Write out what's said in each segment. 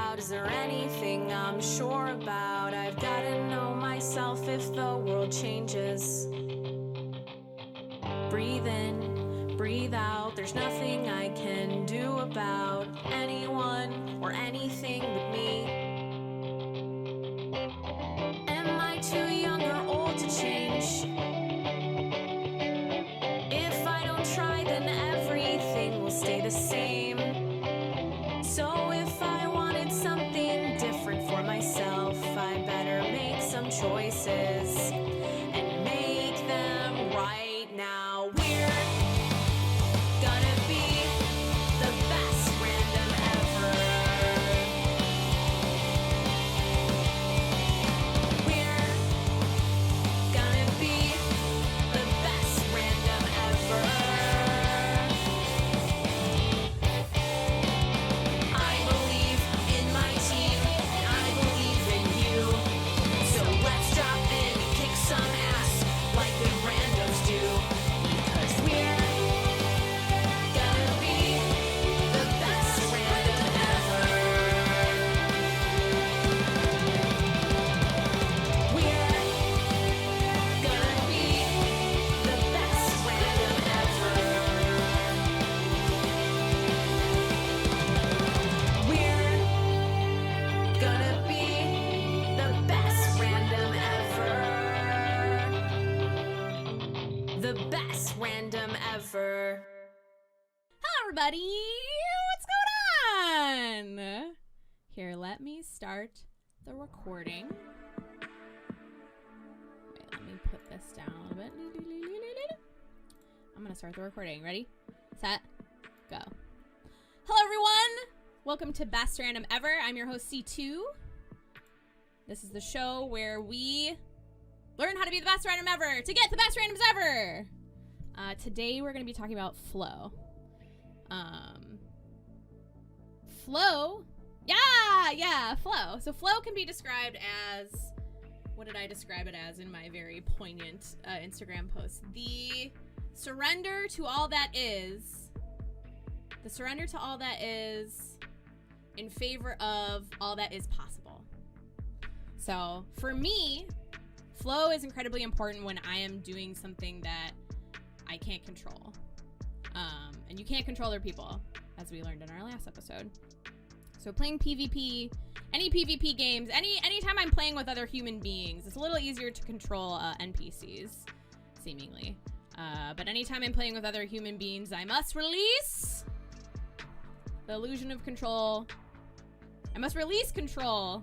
about? Is there anything I'm sure about? I've gotta know myself if the world changes. Breathe in, breathe out. There's nothing I can do about anyone or anything but me. Am I too young or old to change? If I don't try, then everything will stay the same. So if I wanted something different for myself, I better make some choices and make them right now. We're gonna be the best random ever. We're gonna be the best random ever. I believe in my team, and I believe in you. So let's drop in and kick some ass like the randos do. Because we're gonna be the best random ever. We're gonna be the best random ever. We're gonna be the best random ever. The best random ever. Hello, everybody. What's going on? Here, let me start the recording. Wait, let me put this down a little bit. I'm going to start the recording. Ready, set, go. Hello, everyone. Welcome to Best Random Ever. I'm your host, C2. This is the show where we learn how to be the best random ever to get the best randoms ever. Today, we're going to be talking about flow. Flow. Yeah, flow. So flow can be described as, what did I describe it as in my very poignant Instagram post? The surrender to all that is. The surrender to all that is in favor of all that is possible. So for me, flow is incredibly important when I am doing something that I can't control. And you can't control other people, as we learned in our last episode. So playing PvP, any PvP games, anytime I'm playing with other human beings, it's a little easier to control NPCs, seemingly. But anytime I'm playing with other human beings, I must release the illusion of control. I must release control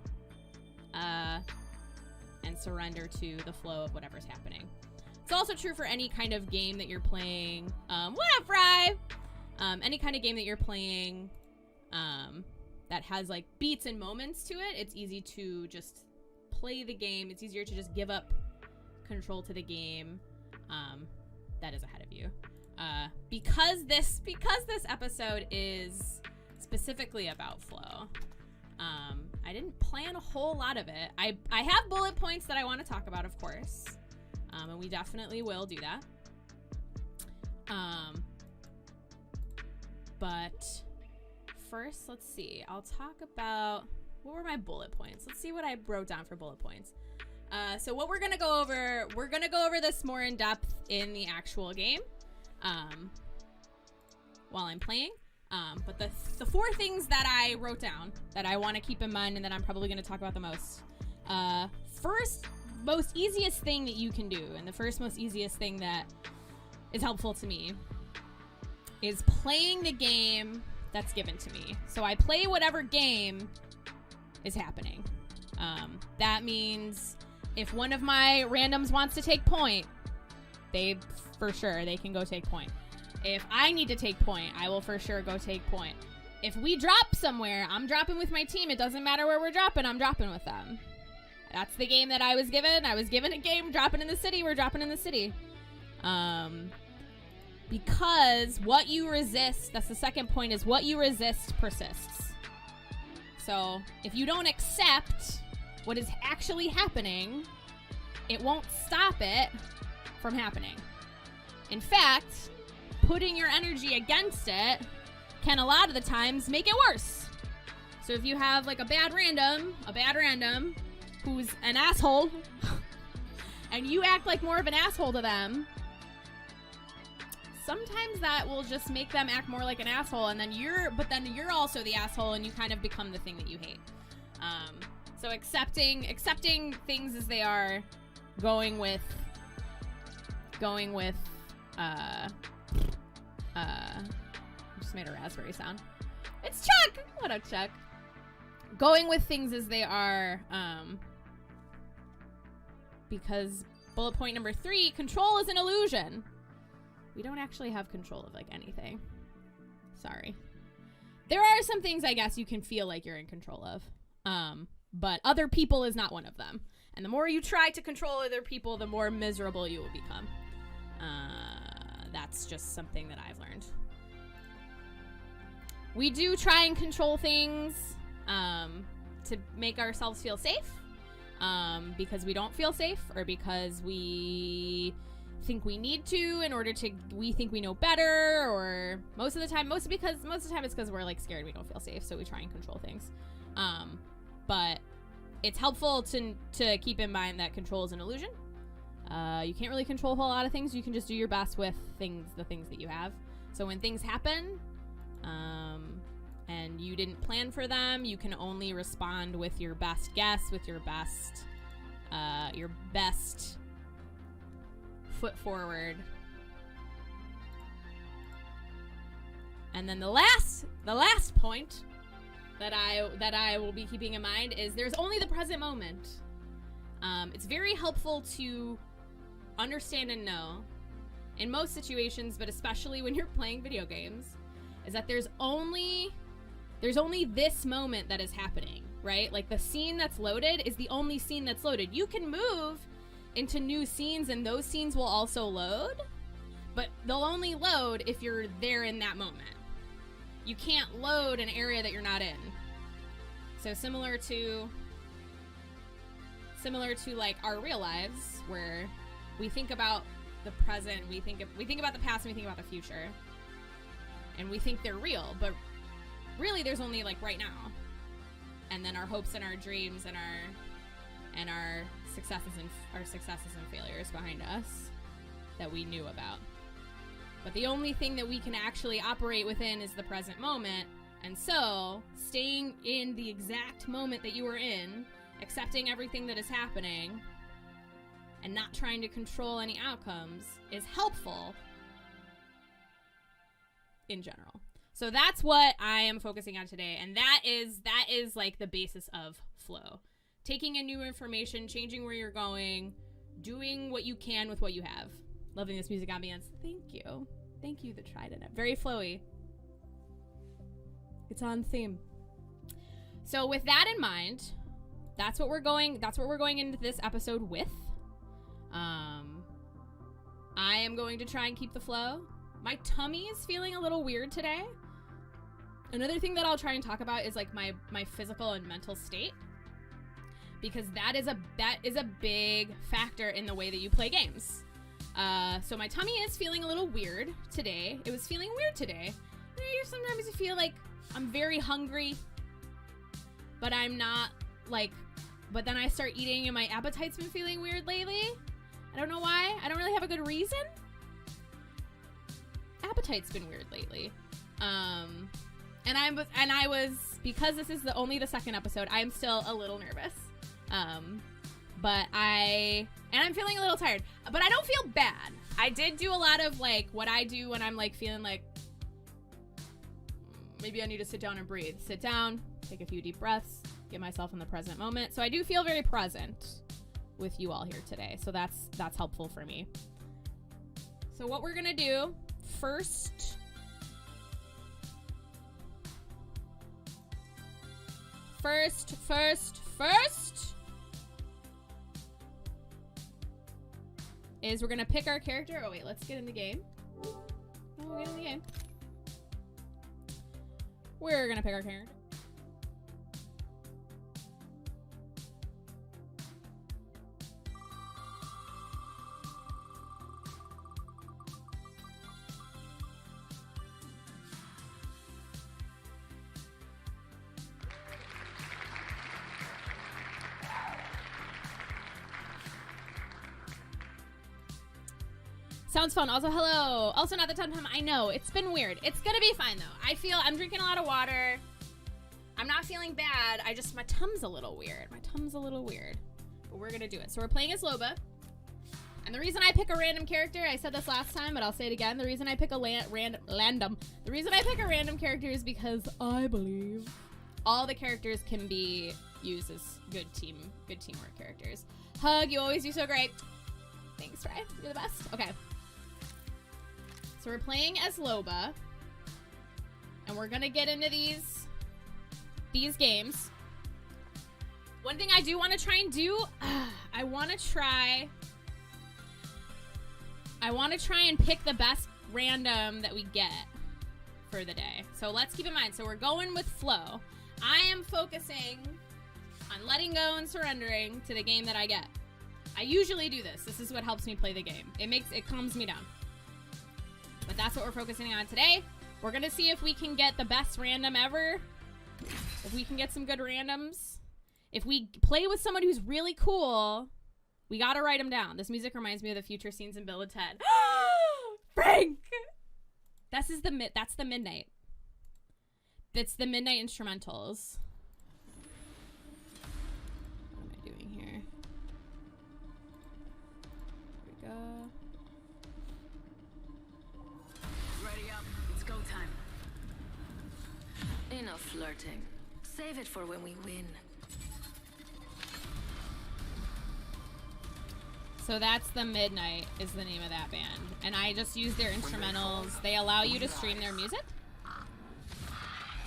and surrender to the flow of whatever's happening. It's also true for any kind of game that you're playing. What up, Fry? Any kind of game that you're playing that has like beats and moments to it, it's easy to just play the game. It's easier to just give up control to the game that is ahead of you. Because this episode is specifically about flow, I didn't plan a whole lot of it. I have bullet points that I want to talk about, of course. And we definitely will do that. But first, let's see. I'll talk about, what were my bullet points? Let's see what I wrote down for bullet points. So what we're going to go over this more in depth in the actual game while I'm playing. But the four things that I wrote down that I want to keep in mind and that I'm probably going to talk about the most. First, most easiest thing that you can do, and the first most easiest thing that is helpful to me, is playing the game that's given to me. So I play whatever game is happening. That means if one of my randoms wants to take point, they can go take point. If I need to take point, I will for sure go take point. If we drop somewhere, I'm dropping with my team. It doesn't matter where we're dropping, I'm dropping with them. That's the game that I was given. I was given a game, dropping in the city, we're dropping in the city. Because what you resist, that's the second point, is what you resist persists. So if you don't accept what is actually happening, it won't stop it from happening. In fact, putting your energy against it can a lot of the times make it worse. So if you have like a bad random who's an asshole, and you act like more of an asshole to them, sometimes that will just make them act more like an asshole, and then you're also the asshole, and you kind of become the thing that you hate. So accepting things as they are, going with I just made a raspberry sound. It's Chuck! What up, Chuck? Going with things as they are, because bullet point number 3, control is an illusion. We don't actually have control of, like, anything. Sorry. There are some things, I guess, you can feel like you're in control of, but other people is not one of them. And the more you try to control other people, the more miserable you will become. That's just something that I've learned. We do try and control things to make ourselves feel safe, because we don't feel safe, or because we think we need to in order to, we think we know better, or most of the time it's because we're like scared we don't feel safe, so we try and control things. But it's helpful to keep in mind that control is an illusion. You can't really control a whole lot of things. You can just do your best with the things that you have. So when things happen, and you didn't plan for them, you can only respond with your best guess, with your best foot forward. And then the last point that I will be keeping in mind is there's only the present moment. It's very helpful to understand and know in most situations, but especially when you're playing video games, is that there's only this moment that is happening, right? Like the scene that's loaded is the only scene that's loaded. You can move into new scenes and those scenes will also load, but they'll only load if you're there in that moment. You can't load an area that you're not in. So similar to like our real lives, where we think about the present, we think about the past, and we think about the future, and we think they're real, but really there's only like right now, and then our hopes and our dreams and our successes and failures behind us that we knew about. But the only thing that we can actually operate within is the present moment. And so staying in the exact moment that you were in, accepting everything that is happening, and not trying to control any outcomes is helpful in general. So that's what I am focusing on today, and that is like the basis of flow. Taking in new information, changing where you're going, doing what you can with what you have. Loving this music ambience. Thank you. Thank you, the Trident. Very flowy. It's on theme. So with that in mind, that's what we're going into this episode with. I am going to try and keep the flow. My tummy is feeling a little weird today. Another thing that I'll try and talk about is like my physical and mental state, because that is a big factor in the way that you play games. So my tummy is feeling a little weird today. It was feeling weird today. Sometimes you feel like I'm very hungry, but I'm not, like, but then I start eating and my appetite's been feeling weird lately. I don't know why. I don't really have a good reason. Appetite's been weird lately. And I was, because this is only the second episode, I am still a little nervous. But I'm feeling a little tired, but I don't feel bad. I did do a lot of like what I do when I'm like feeling like maybe I need to sit down and breathe. Sit down, take a few deep breaths, get myself in the present moment. So I do feel very present with you all here today. So that's helpful for me. So what we're gonna do first is we're gonna pick our character. Oh wait, let's get in the game. We're gonna pick our character. Sounds fun. Also, hello. Also, not the time. I know. It's been weird. It's gonna be fine, though. I'm drinking a lot of water. I'm not feeling bad. My tum's a little weird. But we're gonna do it. So we're playing as Loba. And the reason I pick a random character, I said this last time, but I'll say it again. The reason I pick a random character is because I believe all the characters can be used as good teamwork characters. Hug, you always do so great. Thanks, Fry. You're the best. Okay. So we're playing as Loba. And we're gonna get into these games. One thing I do want to try and do, I want to try and pick the best random that we get for the day. So let's keep in mind. So we're going with flow. I am focusing on letting go and surrendering to the game that I get. I usually do this. This is what helps me play the game. It calms me down. But that's what we're focusing on today. We're gonna see if we can get the best random ever. If we can get some good randoms. If we play with someone who's really cool, we gotta write them down. This music reminds me of the future scenes in Bill and Ted. Frank! That's the midnight. That's the midnight instrumentals. What am I doing here? Here we go. Ready up. It's go time. Enough flirting. Save it for when we win. So that's the Midnight is the name of that band. And I just use their instrumentals. They allow you to stream their music.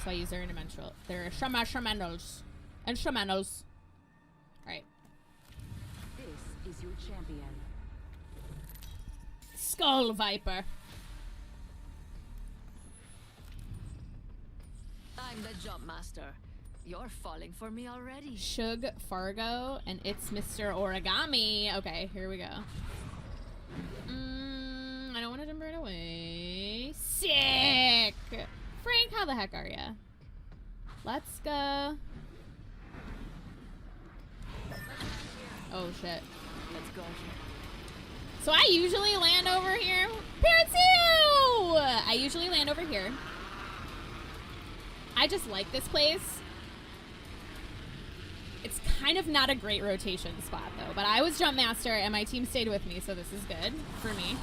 So I use their instrumentals. Instrumentals. Alright. This is your champion. Skull Viper. I'm the jump master. You're falling for me already. Shug Fargo, and it's Mr. Origami. Okay, here we go. I don't want to jump right away. Sick! Frank, how the heck are ya? Let's go. Oh, shit. Let's go. So I usually land over here. Parentsu! I usually land over here. I just like this place. It's kind of not a great rotation spot, though. But I was jump master, and my team stayed with me, so this is good for me.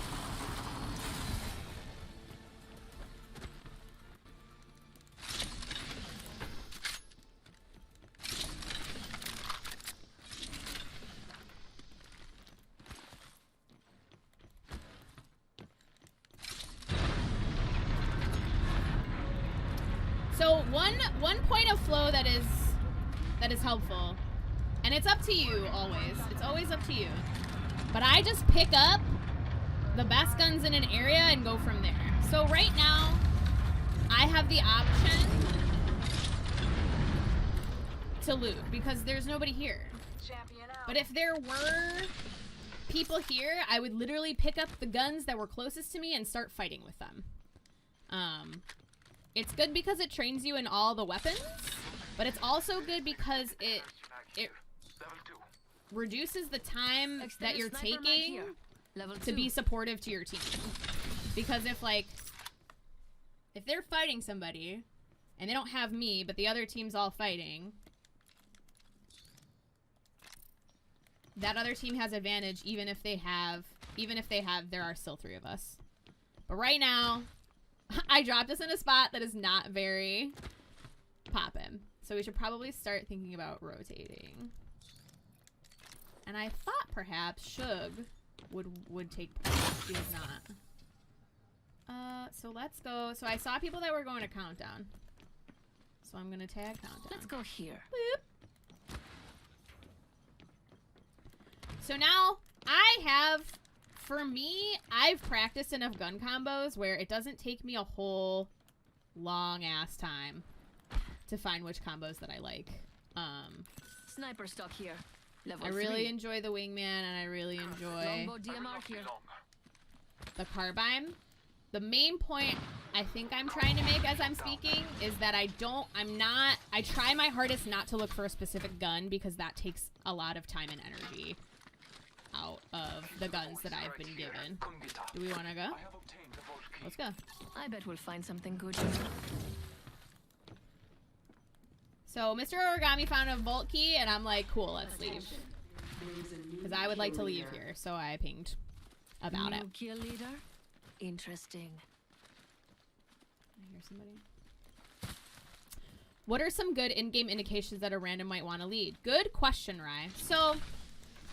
So one point of flow that is helpful, and it's up to you always. It's always up to you. But I just pick up the best guns in an area and go from there. So right now, I have the option to loot because there's nobody here. But if there were people here, I would literally pick up the guns that were closest to me and start fighting with them. It's good because it trains you in all the weapons, but it's also good because it reduces the time that you're taking to be supportive to your team. Because if they're fighting somebody and they don't have me, but the other team's all fighting, that other team has advantage even if they have, there are still 3 of us. But right now, I dropped us in a spot that is not very poppin'. So we should probably start thinking about rotating. And I thought perhaps Shug would take part. She is not. So let's go. So I saw people that were going to Countdown. So I'm gonna tag Countdown. Let's go here. Boop. So now I have, for me, I've practiced enough gun combos where it doesn't take me a whole long ass time to find which combos that I like. Sniper stock here. Level I really 3. enjoy the wingman, and I really enjoy Longbow DMR here. the carbine. The main point I think I'm trying to make as I'm speaking is that I try my hardest not to look for a specific gun because that takes a lot of time and energy. out of the guns that I've been given. Do we want to go? Let's go. I bet we'll find something good. So Mr. Origami found a vault key, and I'm like, cool, let's leave. Because I would like to leave here, so I pinged about it. New kill leader? Interesting. I hear somebody. What are some good in-game indications that a random might want to lead? Good question, Rye. So,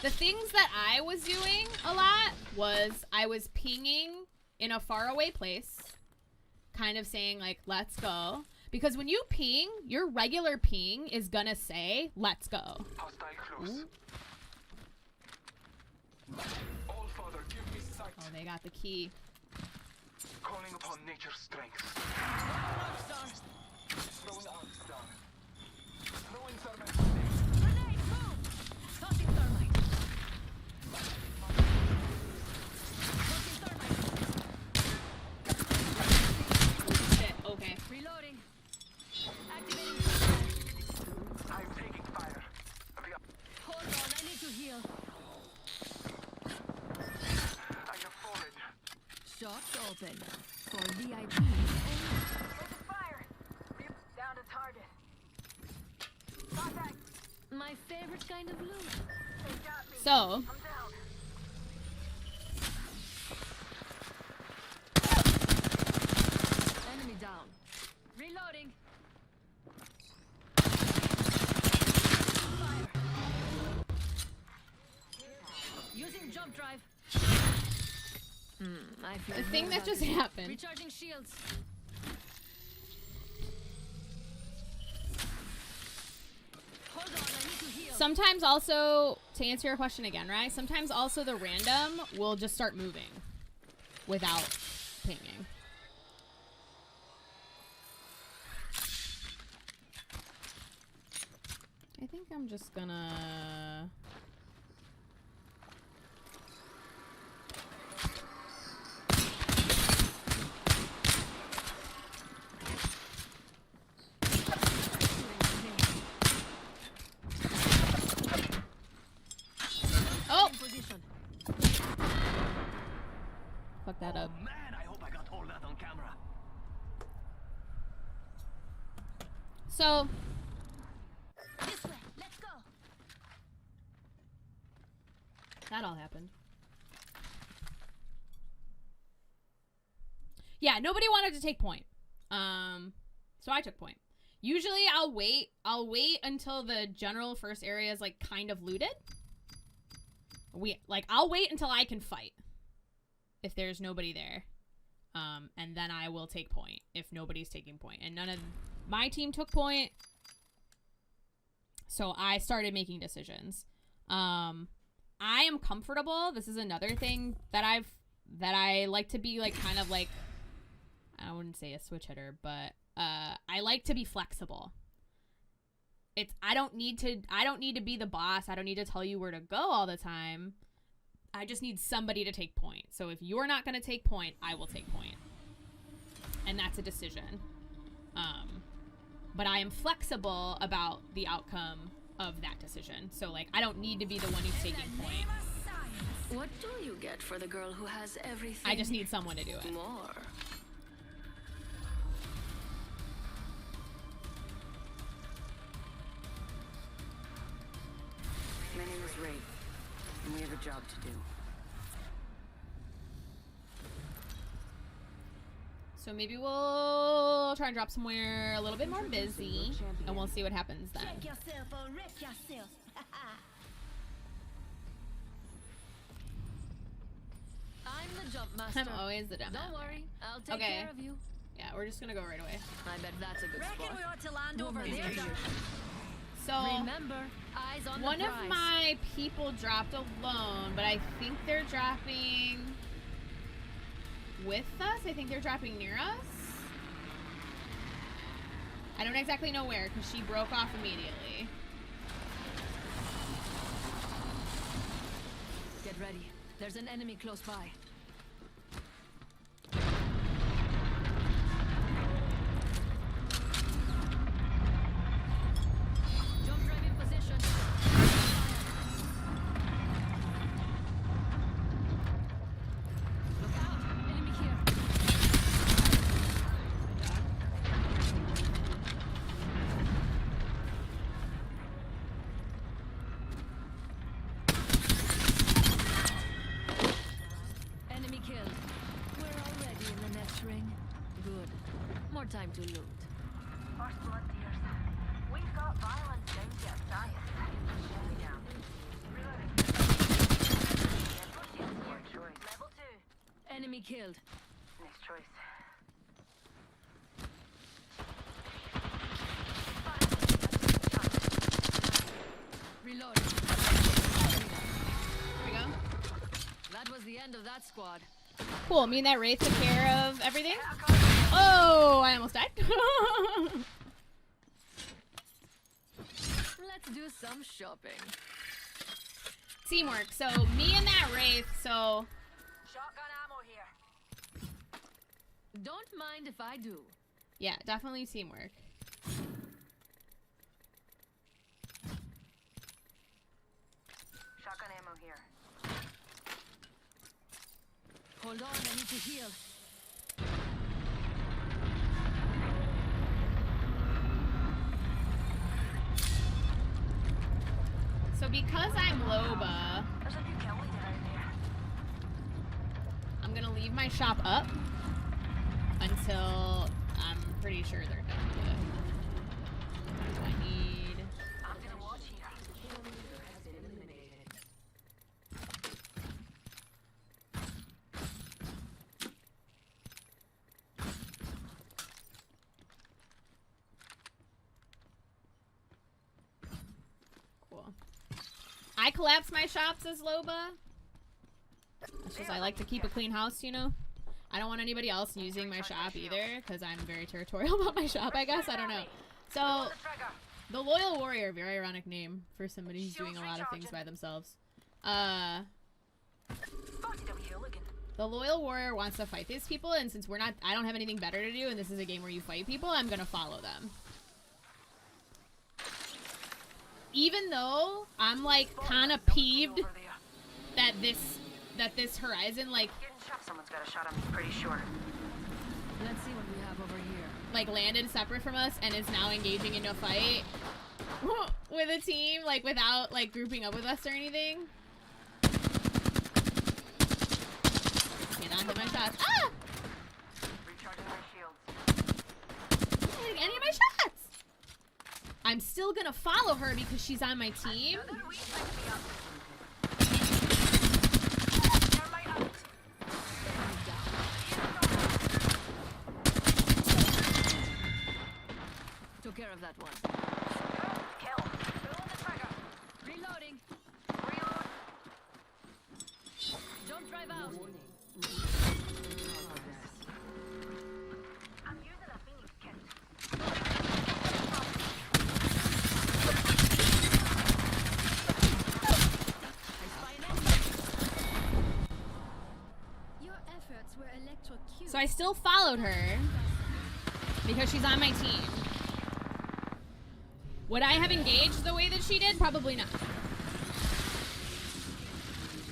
the things that I was doing a lot was I was pinging in a faraway place, kind of saying, like, let's go. Because when you ping, your regular ping is gonna say, let's go. Ooh. Oh, they got the key. Calling upon nature's strength. Throwing arcs down. Throwing thermite. Grenade, move! Tossing thermite. Tossing thermite. Shit, okay. Reloading. Activating thermite. I'm taking fire. Hold on, I need to heal. I have fallen. Shots open. For VIP. Fire! Down to target. Contact! My favorite kind of loot. They got me. So, I'm down. Enemy down. Reloading. Fire. Using jump drive. I feel the thing good that about just this. happened. Recharging shields. Hold on, I need to heal. Sometimes also, to answer your question again, right? Sometimes also the random will just start moving without pinging. I think I'm just gonna... Oh! In position. Fuck that up. Man, I hope I got all that on camera. So, This way. Let's go. that all happened. Yeah, nobody wanted to take point. So I took point. Usually I'll wait until the general first area is like kind of looted. I'll wait until I can fight if there's nobody there. And then I will take point if nobody's taking point. And none of my team took point. So I started making decisions. I am comfortable. This is another thing that I like to be like kind of like, I wouldn't say a switch hitter, but I like to be flexible. I don't need to be the boss. I don't need to tell you where to go all the time. I just need somebody to take point. So if you're not going to take point, I will take point. And that's a decision. But I am flexible about the outcome of that decision. So like I don't need to be the one who's taking point. What do you get for the girl who has everything? I just need someone to do it. More. My name is Ray, and we have a job to do. So maybe we'll try and drop somewhere a little bit more busy, and we'll see what happens then. Check yourself or wreck yourself. I'm the jump master. I'm always the dumb. Don't worry, I'll take Okay. care of you. Yeah, we're just gonna go right away. I bet that's a good Reckon spot. we ought to land No over more there. danger. So Remember, eyes on one the of prize. my people dropped alone, but I think they're dropping with us. I think they're dropping near us. I don't exactly know where because she broke off immediately. Get ready. There's an enemy close by. Jump drive in position. more time to loot. First blood, dears. We've got violence down to a science. Shut down. Reloading. Your choice. Level 2. Enemy killed. Nice choice. Reloading. Here we go. That was the end of that squad. Cool. Me and that Wraith took care of everything. Oh, I almost died. Let's do some shopping. Teamwork. So me and that Wraith. So Shotgun ammo here. Don't mind if I do. yeah, definitely teamwork. Shotgun ammo here. Hold on, I need to heal. So because I'm Loba, There's a new kill leader out there. I'm gonna leave my shop up until I'm pretty sure they're done with it. What do I need? I'm gonna watch here. Cool. I collapse my shops as Loba. It's just I like to keep a clean house, you know? I don't want anybody else using my shop either, because I'm very territorial about my shop, I guess. I don't know. So, Pull the trigger. the Loyal Warrior, very ironic name for somebody who's doing a lot of things by themselves. Spotted a hooligan. The Loyal Warrior wants to fight these people, and since I don't have anything better to do, and this is a game where you fight people, I'm gonna follow them. Even though I'm like kind of peeved Over there. that this Horizon like Getting shot. Someone's got a shot on me, pretty sure. Let's see what we have over here. like landed separate from us and is now engaging in a fight with a team like without like grouping up with us or anything. Cannot hit my shots. Ah! Recharging my shields. I'm not hitting any of my shots. I'm still gonna follow her because she's on my team. Another weak might be up. Thermite out. Took care of that one. Kill. Pull the trigger. Reloading. Reload. Don't drive out. I'm using a Phoenix kit. Your efforts were electrocuted. So I still followed her because she's on my team. Would I have engaged the way that she did? Probably not.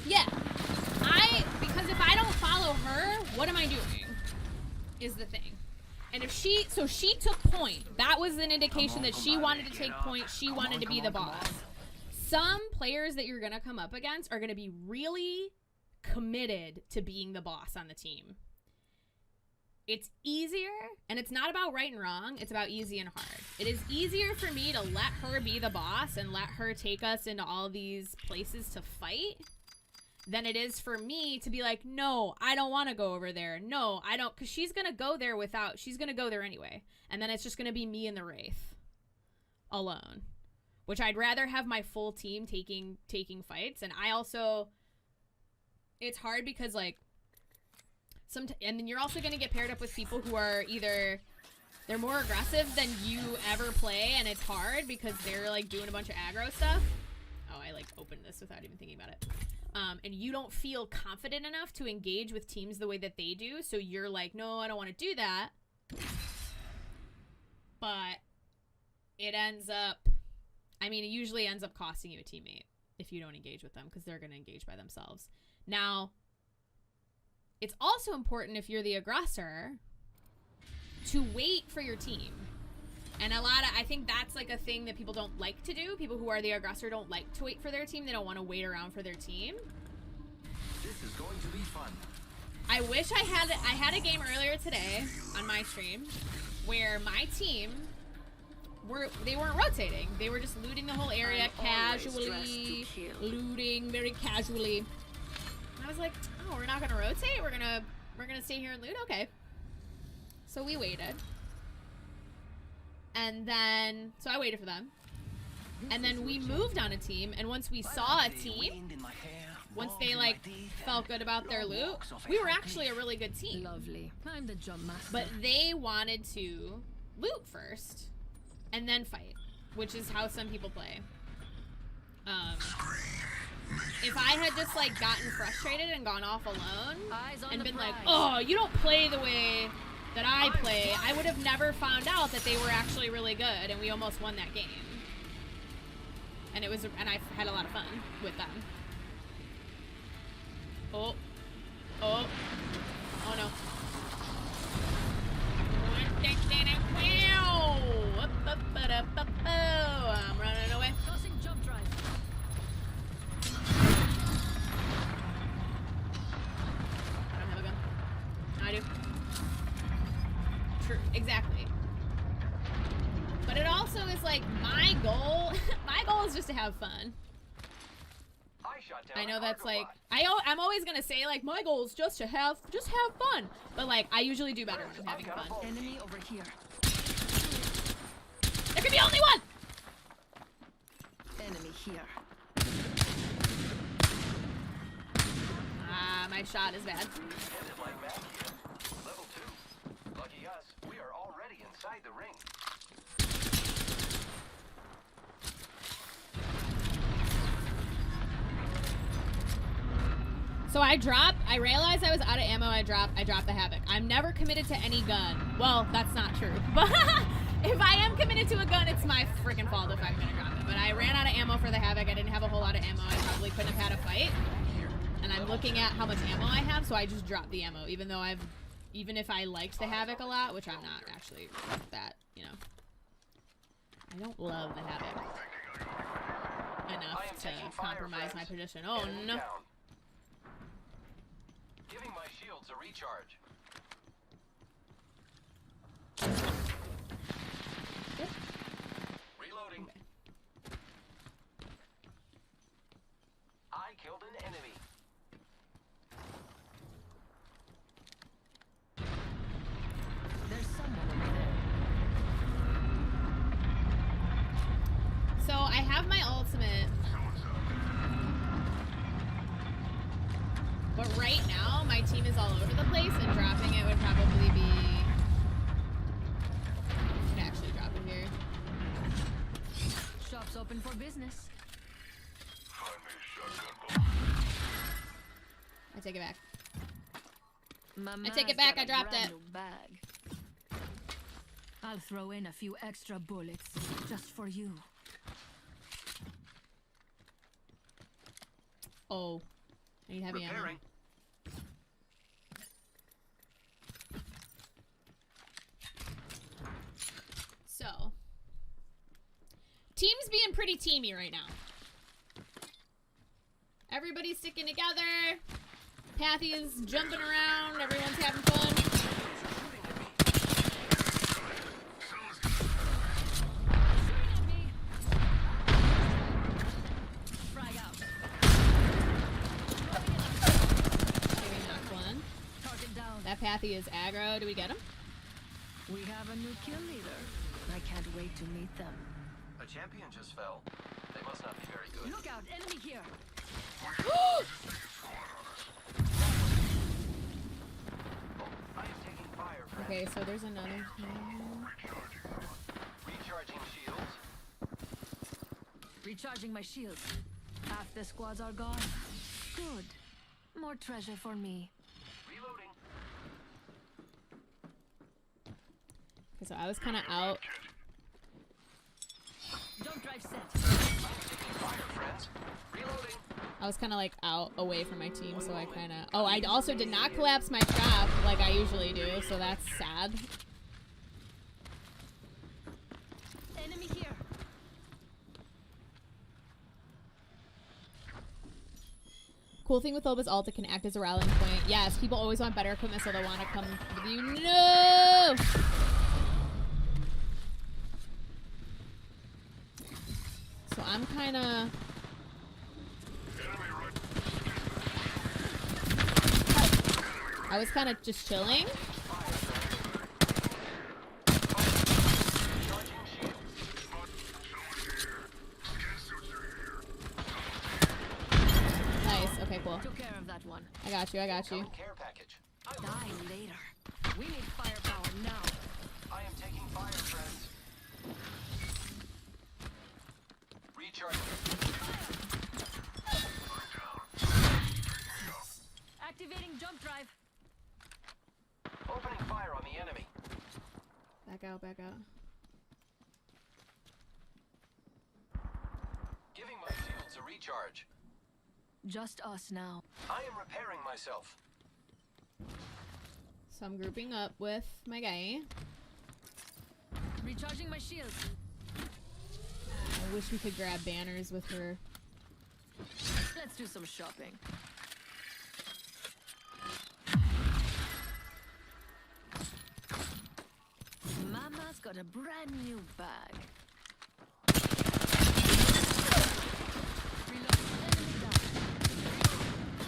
Yeah. Because if I don't follow her, what am I doing? Is the thing. And if she took point. That was an indication that she wanted to take point. She wanted to be the boss. Some players that you're going to come up against are going to be really committed to being the boss on the team. It's easier, and it's not about right and wrong, it's about easy and hard. It is easier for me to let her be the boss and let her take us into all these places to fight than it is for me to be like, no, I don't want to go over there. No, I don't, because she's going to go there she's going to go there anyway. And then it's just going to be me and the Wraith alone, which I'd rather have my full team taking fights. And I also, it's hard because like, and then you're also going to get paired up with people who are either they're more aggressive than you ever play, and it's hard because they're like doing a bunch of aggro stuff. Oh, I like opened this without even thinking about it. And you don't feel confident enough to engage with teams the way that they do, so you're like, no, I don't want to do that. But it ends up, I mean, it usually ends up costing you a teammate if you don't engage with them because they're going to engage by themselves. Now, it's also important if you're the aggressor to wait for your team. And I think that's like a thing that people don't like to do. People who are the aggressor don't like to wait for their team. They don't want to wait around for their team. This is going to be fun. I wish I had a game earlier today on my stream where my team they weren't rotating. They were just looting the whole area casually, looting very casually. And I was like, oh, we're not gonna rotate. We're gonna stay here and loot. Okay. So we waited, and then I waited for them, and then we moved on a team. And once we saw a team, once they like felt good about their loot, we were actually a really good team. Lovely. I'm the jump master. But they wanted to loot first and then fight, which is how some people play. If I had just like gotten frustrated and gone off alone and been like, oh, you don't play the way that I play, I would have never found out that they were actually really good, and we almost won that game. And I had a lot of fun with them. Oh no. I'm running away. Tossing jump drive. I don't have a gun. I do. True, exactly. But it also is like my goal. My goal is just to have fun. I know that's like I'm always gonna say like my goal is just have fun, but like I usually do better when I'm having fun. Enemy over here. There can be only one. Enemy here. Ah, my shot is bad. Level 2. Lucky us, we are already inside the ring. So I realized I was out of ammo, I dropped the Havoc. I'm never committed to any gun. Well, that's not true. But if I am committed to a gun, it's my freaking fault if I'm gonna drop it. But I ran out of ammo for the Havoc. I didn't have a whole lot of ammo. I probably couldn't have had a fight. And I'm looking at how much ammo I have, so I just dropped the ammo. Even if I liked the Havoc a lot, which I'm not actually that, you know. I don't love the Havoc enough to compromise my position. Oh no. Giving my shields a recharge. Reloading. I killed an enemy. There's someone over there. So I have my ultimate. But right now, my team is all over the place, and dropping it would probably be... I should actually drop it here. Shop's open for business. I take it back. Mama's I take it back, got I a dropped brand it. new bag. I'll throw in a few extra bullets just for you. Oh. I need heavy ammo. Repairing. So. Team's being pretty teamy right now. Everybody's sticking together. Pathy is jumping around. Everyone's having fun. That Pathy is aggro. Do we get him? We have a new kill leader. I can't wait to meet them. A champion just fell. They must not be very good. Look out, enemy here. I am taking fire, friend. Okay, so there's another team. Recharging shields. Recharging my shields. Half the squads are gone. Good. More treasure for me. Reloading. Okay, so I was kind of out. Jump drive set. Fire, friends. Reloading. I was kind of like out away from my team, so I kind of... Oh, I also did not collapse my trap like I usually do, so that's sad. Enemy here. Cool thing with Oba's ult, it can act as a rallying point. Yes, people always want better equipment, so they want to come with you. No! So I'm kind of... I was kind of just chilling. Nice. Okay, cool. Took care of that one. I got you. I got you. Care package. Die later. We need firepower now. I am taking fire, friends. Recharging. Activating jump drive. Opening fire on the enemy. Back out. Back out. Giving my shields a recharge. Just us now. I am repairing myself. So I'm grouping up with my guy. Recharging my shields. I wish we could grab banners with her. Let's do some shopping. Mama's got a brand new bag. Reload. Enemy down.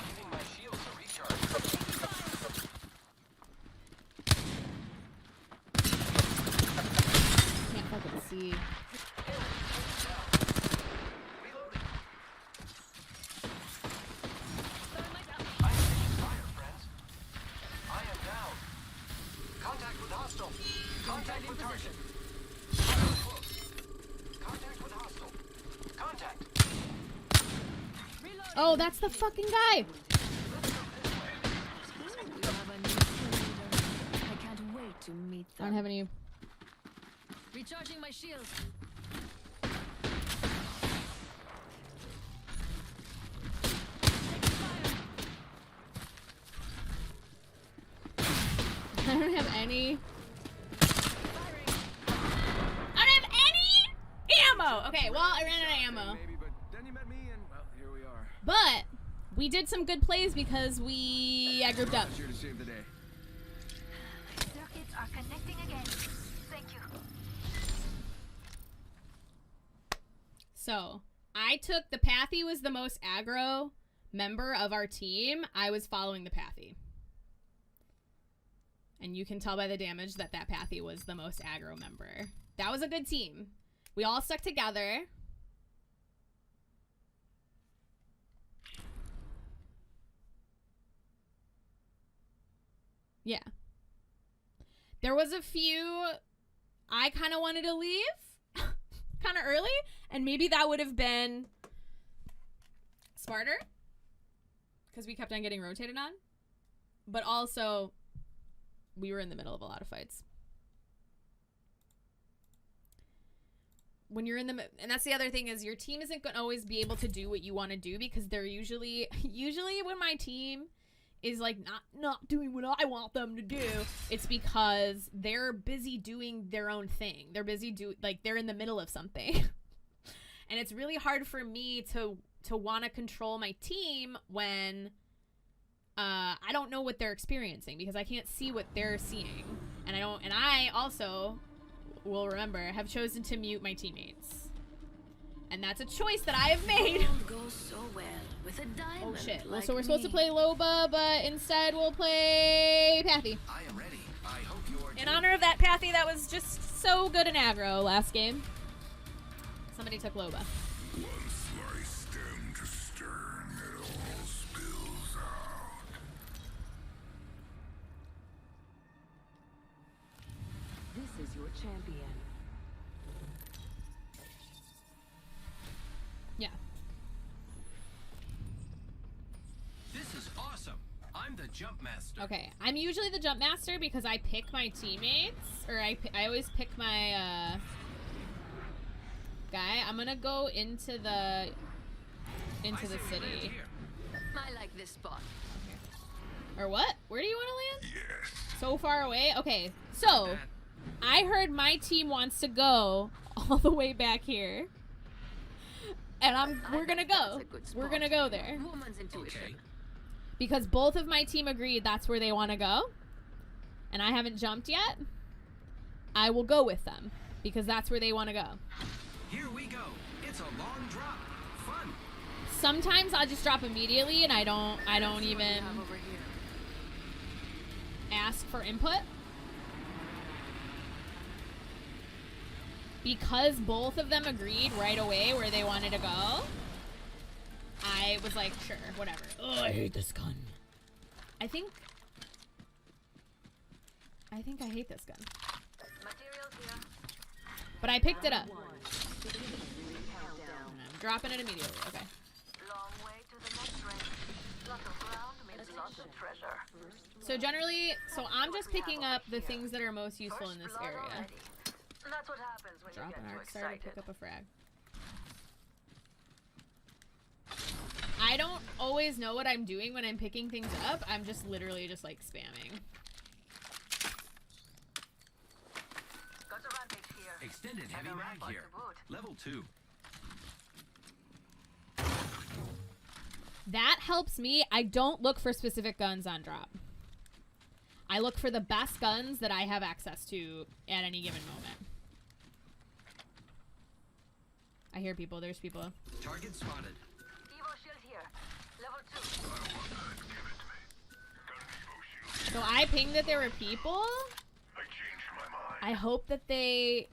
Giving my shields a recharge. Can't fucking see. Reloading. Thermite out. I am taking fire, friends. I am down. Contact with hostile. Contact with target. Fire close. Contact with hostile. Contact. Reload. Oh, that's the fucking guy. We have a new leader. I can't wait to meet I them. don't have any. Recharging my shields. I don't have any. Firing. I don't have any ammo. Okay, well, I ran out of ammo. Maybe, but then you met me, and well, here we are. But we did some good plays because I grouped up. Here to save the day. Circuits are connecting again. Thank you. So I took the Pathy was the most aggro member of our team. I was following the Pathy. And you can tell by the damage that Pathy was the most aggro member. That was a good team. We all stuck together. Yeah. There was a few I kind of wanted to leave kind of early, and maybe that would have been smarter because we kept on getting rotated on. But also, we were in the middle of a lot of fights. When you're in the, and that's the other thing, is your team isn't going to always be able to do what you want to do because they're usually when my team is like not doing what I want them to do, it's because they're busy doing their own thing. They're busy they're in the middle of something. And it's really hard for me to want to control my team when I don't know what they're experiencing because I can't see what they're seeing. And I also will have chosen to mute my teammates. And that's a choice that I have made. Goes so well with a diamond. Oh shit. Like So we're supposed to me. play Loba, but instead we'll play Pathy. I am ready. I hope you are. In honor of that Pathy that was just so good in aggro last game. Somebody took Loba. One slice stem to stern, it all spills out. This is your champion. Yeah. This is awesome. I'm the jump master. Okay. I'm usually the jump master because I pick my teammates. Or I always pick my guy. I'm gonna go into the city. I like this spot. Or what? Where do you want to land? Yes. So far away? Okay. So, I heard my team wants to go all the way back here. And we're gonna go. That's a good We're spot. gonna go there. Woman's intuition. Okay. Because both of my team agreed that's where they want to go. And I haven't jumped yet. I will go with them. Because that's where they want to go. Here we go. It's a long drop. Fun. Sometimes I'll just drop immediately and I don't even Over here. ask for input. Because both of them agreed right away where they wanted to go, I was like, sure, whatever. Oh, I hate this gun. I think I hate this gun. Materials here. But I picked it up. And I'm dropping it immediately. Okay. Long way to the next ring. Lots of ground means lots of treasure. So generally, I'm just picking up the things that are most useful in this First blood area. already. That's what happens when Drop you an get too arc star to excited. pick up a frag. I don't always know what I'm doing when I'm picking things up. I'm just literally just like spamming. Got a rampage here. Extended heavy And a mag rampart here. to boot. Level 2. That helps me. I don't look for specific guns on drop. I look for the best guns that I have access to at any given moment. I hear people. There's people. Target spotted. Evo shield here. Level 2. So I pinged that there were people. I changed my mind. I hope that they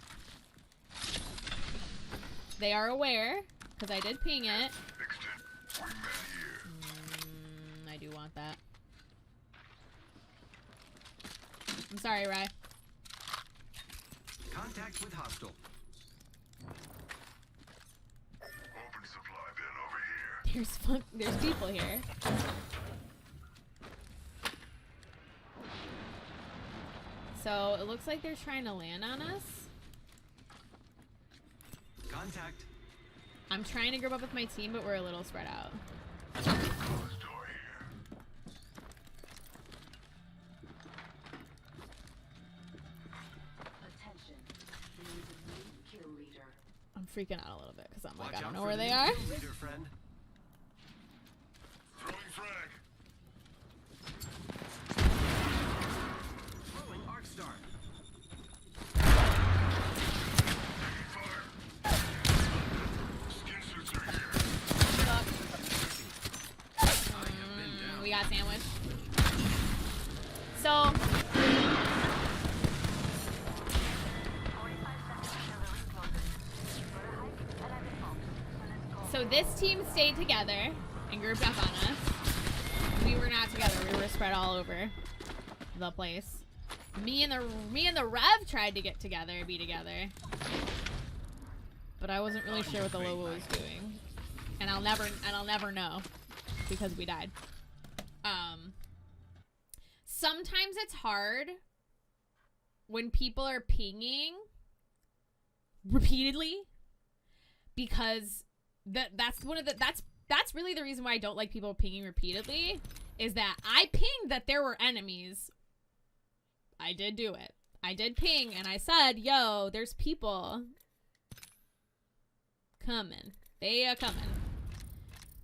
are aware, because I did ping it. Fixed it. Wingman here. I do want that. I'm sorry, Rye. Contact with hostile. Open supply bin over here. There's people here. So it looks like they're trying to land on us. Contact. I'm trying to group up with my team, but we're a little spread out. Closed door here. Attention. There is a new kill leader. I'm freaking out a little bit because I'm like, Watch I don't out know for where the they new are. kill leader, friend. Throwing frag. Throwing arc star. Fire. Skin suits are here. We got sandwiched. So 45 seconds till the ring closes. Got a hike and I've been boxed. So let's go. So this team stayed together and grouped up on us. We were not together. We were spread all over the place. Me and the Rev tried to get together, be together. But I wasn't really sure what the Lobo was doing. And I'll never know because we died. Sometimes it's hard when people are pinging repeatedly because that's really the reason why I don't like people pinging repeatedly is that I pinged that there were enemies. I did do it. I did ping and I said, yo, there's people coming. They are coming.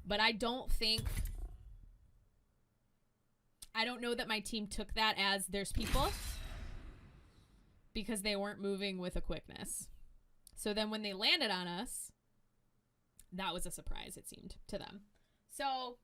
But I don't know that my team took that as there's people because they weren't moving with a quickness. So then when they landed on us, that was a surprise, it seemed, to them. So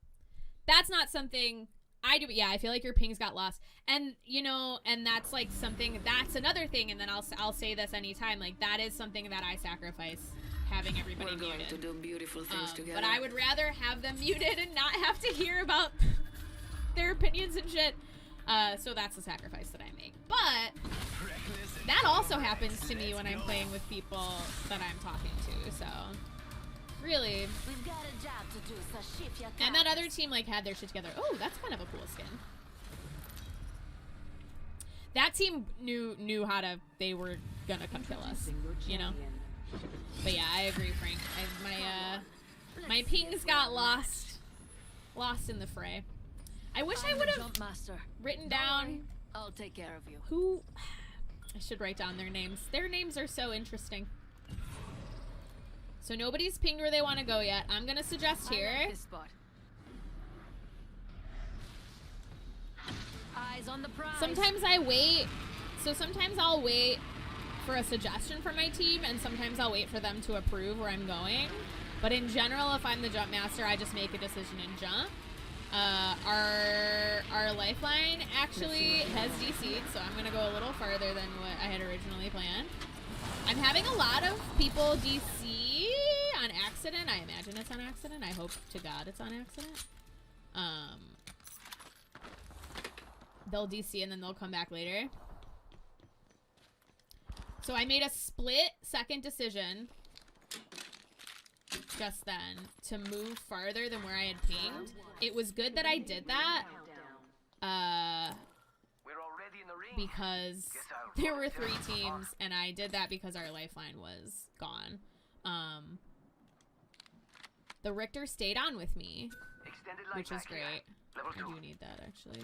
that's not something I do. But yeah, I feel like your pings got lost. And, you know, and that's like something, that's another thing. And then I'll say this anytime. Like, that is something that I sacrifice, having everybody We're going to muted. do beautiful things together. But I would rather have them muted and not have to hear about their opinions and shit. So that's the sacrifice that I make. But that also happens to me when I'm playing with people that I'm talking to. So really. We've got a job to do, so shift your And that other team like had their shit together. Oh, that's kind of a cool skin. That team knew how to. They were gonna come kill us, you know. But yeah, I agree, Frank. My pings got lost in the fray. I wish I would have Jump master. written down I'll take care of you. who. I should write down their names. Their names are so interesting. So nobody's pinged where they want to go yet. I'm gonna suggest I here. like this spot. Eyes on the prize. Sometimes I wait. So sometimes I'll wait for a suggestion from my team, and sometimes I'll wait for them to approve where I'm going. But in general, if I'm the jump master, I just make a decision and jump. Our lifeline actually has DC'd, so I'm gonna go a little farther than what I had originally planned. I'm having a lot of people DC on accident. I imagine it's on accident. I hope to God it's on accident. They'll DC and then they'll come back later. So I made a split-second decision just then to move farther than where I had pinged. It was good that I did that. We're already in the ring. Because there were 3 teams, and I did that because our lifeline was gone. The Richter stayed on with me, Extended light which is back here. great. Level I 2. do need that, actually.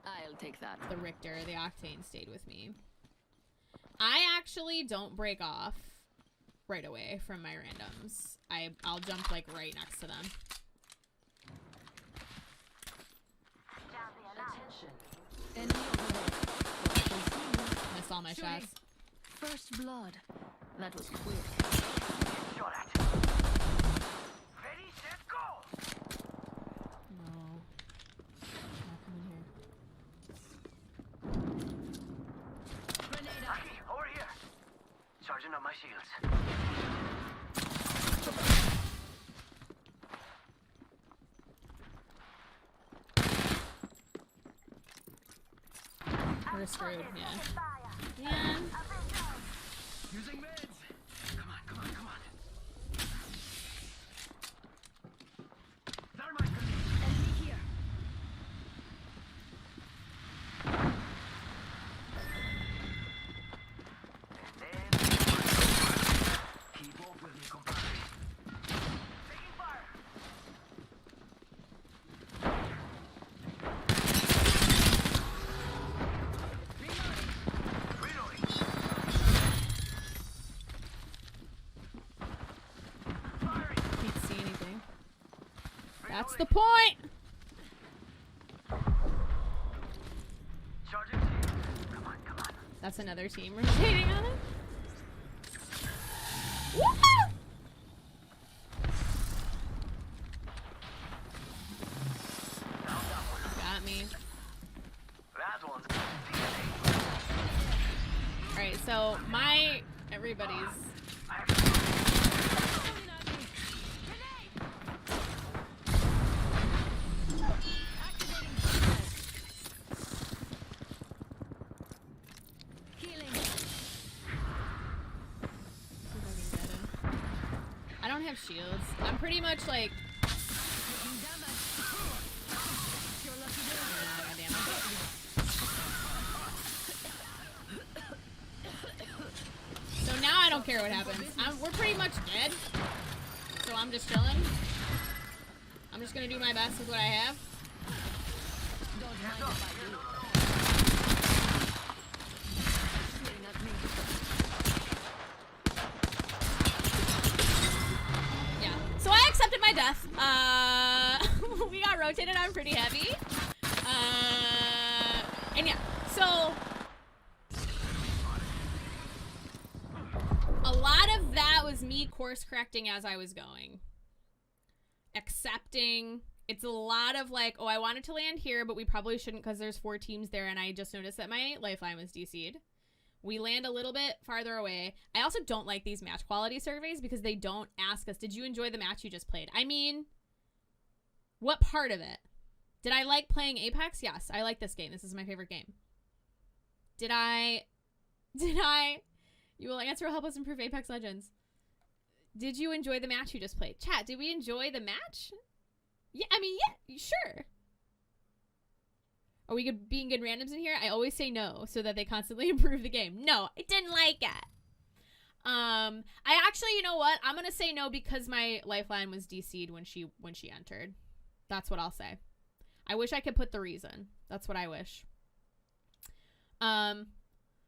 I'll take that. The Richter, the Octane stayed with me. I actually don't break off right away from my randoms. I'll jump like right next to them. Enemy overhead. Missed all my shots. First blood. That was quick. Shot at. Ready, set, go. No. Not coming here. Lucky, over here. Charging up my shields. We're screwed, yeah. Man. Using meds. Come on, come on, come on. Thermite grenade. Enemy here. And then keep up with me, compadre. Taking fire. Reloading. Firing. Can't see anything. That's the point! Charging shield. Come on, come on. That's another team rotating on it. Woo! Got me. That one's Alright, so everybody's Healing. I don't have shields. I'm pretty much like Taking damage. It's your lucky day. So now I don't care what happens. We're pretty much dead. So I'm just chilling. I'm just gonna do my best with what I have. Don't mind if I do. Shooting at me. Yeah. So I accepted my death. We got rotated on pretty heavy. And yeah. So a lot of that was me course correcting as I was going. Accepting. It's a lot of like, oh, I wanted to land here, but we probably shouldn't because there's 4 teams there, and I just noticed that my lifeline was DC'd. We land a little bit farther away. I also don't like these match quality surveys because they don't ask us, did you enjoy the match you just played? I mean, what part of it? Did I like playing Apex? Yes, I like this game. This is my favorite game. Did I, you will answer will help us improve Apex Legends. Did you enjoy the match you just played? Chat, did we enjoy the match? Yeah, I mean, yeah, sure. Are we being good randoms in here? I always say no so that they constantly improve the game. No, I didn't like it. I actually, you know what? I'm going to say no because my lifeline was DC'd when she entered. That's what I'll say. I wish I could put the reason. That's what I wish.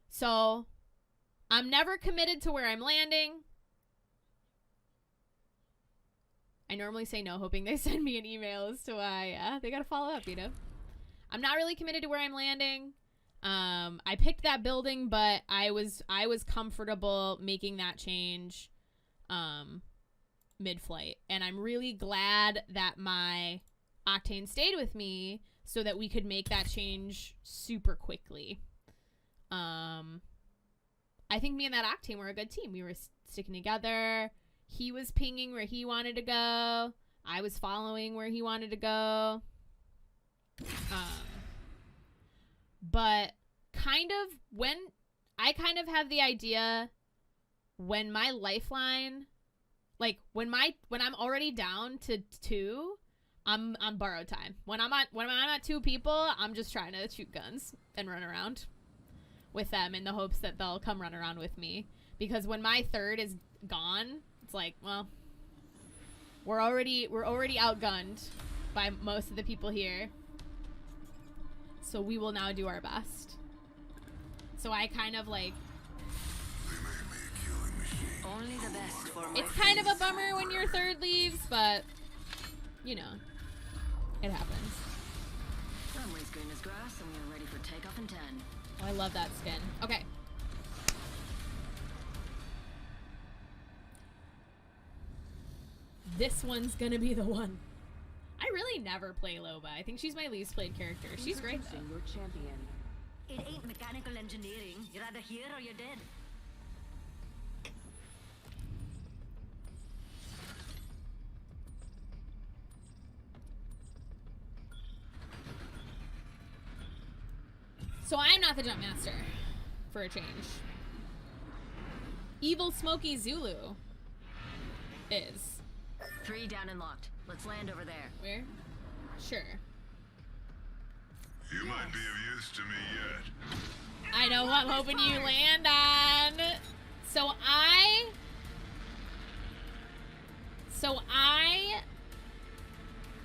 So I'm never committed to where I'm landing. I normally say no, hoping they send me an email as to why they gotta follow up, you know? I'm not really committed to where I'm landing. I picked that building, but I was comfortable making that change mid-flight, and I'm really glad that my Octane stayed with me so that we could make that change super quickly. I think me and that Octane were a good team. We were sticking together. He was pinging where he wanted to go. I was following where he wanted to go. But kind of have the idea when my lifeline, like when I'm already down to 2, I'm on borrowed time. When I'm at 2 people, I'm just trying to shoot guns and run around with them in the hopes that they'll come run around with me. Because when my 3rd is gone, it's like, well, we're already outgunned by most of the people here. So we will now do our best. So I kind of like... Only the best for my It's kind of a bummer when your 3rd leaves, but, you know, it happens. Runway screen is grass, and we are ready for takeoff in 10. Oh, I love that skin. Okay. This one's gonna be the one. I really never play Loba. I think she's my least played character. She's great though. Your champion. It ain't mechanical engineering. You're either here or you're dead. So I'm not the jump master, for a change. Evil Smoky Zulu is. 3 down and locked. Let's land over there. Where? Sure. You might be of use to me yet. I know who I'm hoping you land on. So I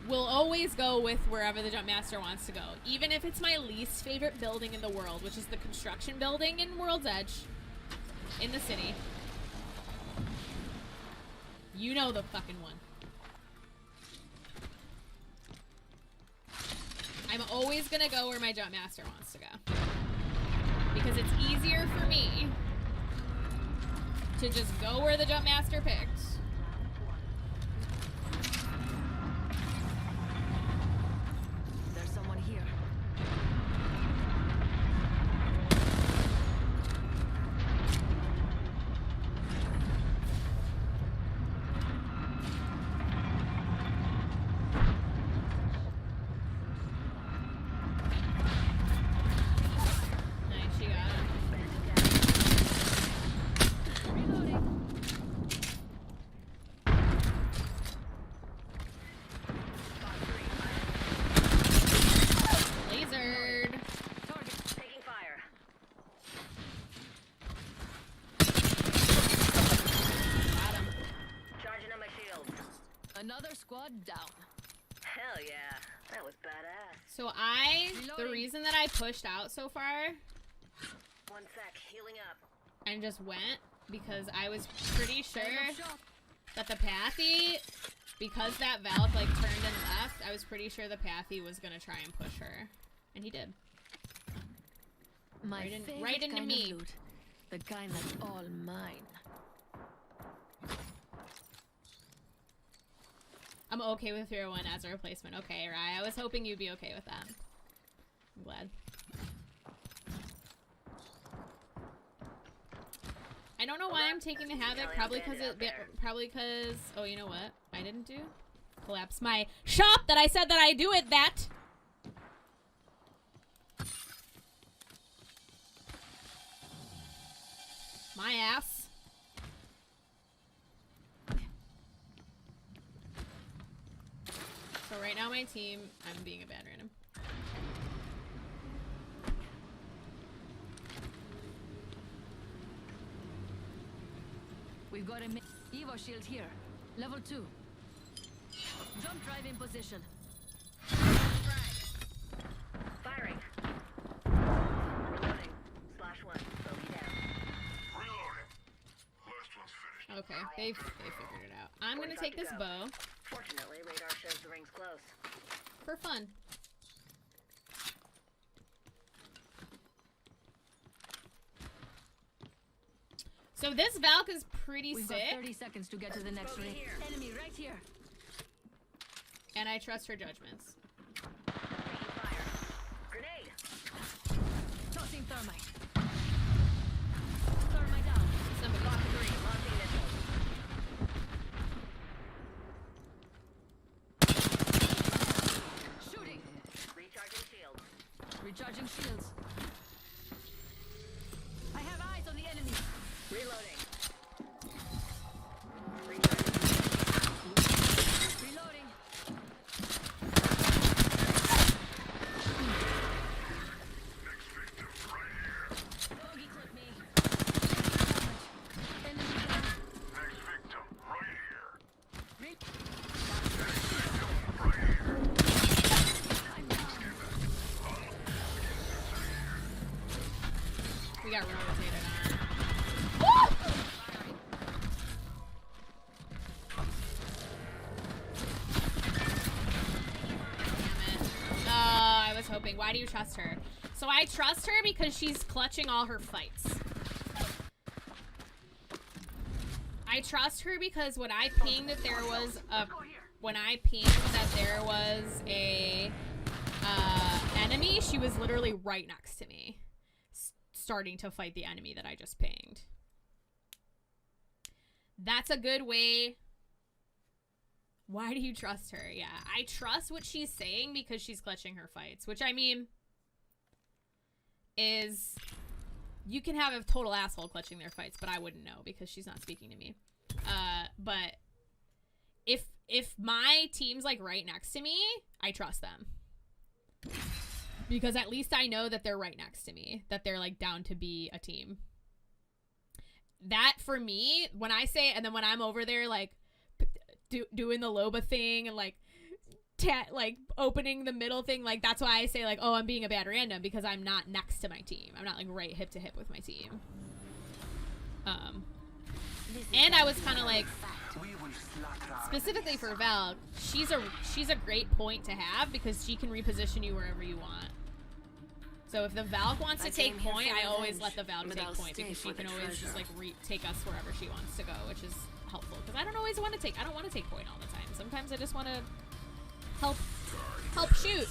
will always go with wherever the jump master wants to go, even if it's my least favorite building in the world, which is the construction building in World's Edge in the city. You know the fucking one. I'm always gonna go where my jump master wants to go, because it's easier for me to just go where the jump master picked. There's someone here. Nice, she got him. Lasered. Target taking fire. Got him. Charging on my shield. Another squad down. Hell yeah. That was badass. So the reason that I pushed out so far 1 sec. Healing up. and just went, because I was pretty sure that the Pathy, because that Valve like turned and left, I was pretty sure the Pathy was gonna try and push her. And he did. My Right in- favorite right into kind me. of loot. The kind that's all mine. I'm okay with Hero 1 as a replacement. Okay, Rai. I was hoping you'd be okay with that. I'm glad. I don't know why I'm taking the Havoc. Probably because oh, you know what? I didn't do? Collapse my shop that I said that I do it that. My ass. So right now my team, I'm being a bad random. We've got a Evo shield here. Level 2. Jump drive in position. Firing. Reloading. /1. Bogey down. Reloading. Last one's finished. Okay, they figured it out. I'm gonna take this bow Fortunately, radar shows the ring's close. for fun. So this Valk is pretty We've sick, got 30 seconds to get to the next ring. Enemy right here. and I trust her judgments. Grenade. Tossing thermite. Thermite down. Somebody. Lock 3. Launching missile. Shooting. Recharging shield. Recharging shields. I have eyes on the enemy. Reloading. Reloading. Bogey clip me. Enemy down. Next victim, right here. Re- We got rotated on. Damn it. Oh, I was hoping. Why do you trust her? So I trust her because she's clutching all her fights. I trust her because when I pinged that there was a enemy, she was literally right next to me, starting to fight the enemy that I just pinged. That's a good way. Why do you trust her? Yeah, I trust what she's saying because she's clutching her fights, which I mean is you can have a total asshole clutching their fights, but I wouldn't know because she's not speaking to me. But if my team's like right next to me, I trust them. Because at least I know that they're right next to me, that they're like down to be a team. That for me, when I say, and then when I'm over there like doing the Loba thing and like opening the middle thing, like that's why I say like, oh, I'm being a bad random because I'm not next to my team. I'm not like right hip to hip with my team. And I was kind of like, specifically for Val, she's a great point to have because she can reposition you wherever you want. So if the Valk wants to take point, I always let the Valk take point because she can always just like take us wherever she wants to go, which is helpful because I don't always want to take. I don't want to take point all the time. Sometimes I just want to help shoot.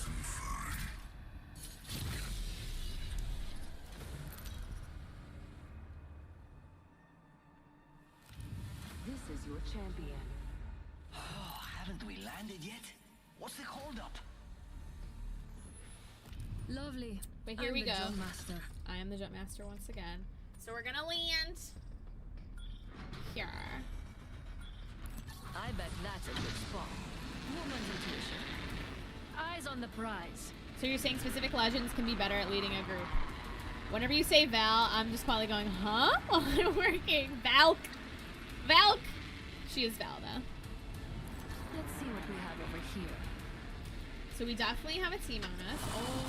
This is your champion. Oh, haven't we landed yet? What's the holdup? Lovely. But here I'm we the go. Jump Master. I am the jump master once again. So we're gonna land here. I bet that's a good spot. Woman's intuition. Eyes on the prize. So you're saying specific legends can be better at leading a group. Whenever you say Val, I'm just probably going, huh? While I'm working. Valk. Valk. She is Val, though. Let's see what we have over here. So we definitely have a team on us. Oh.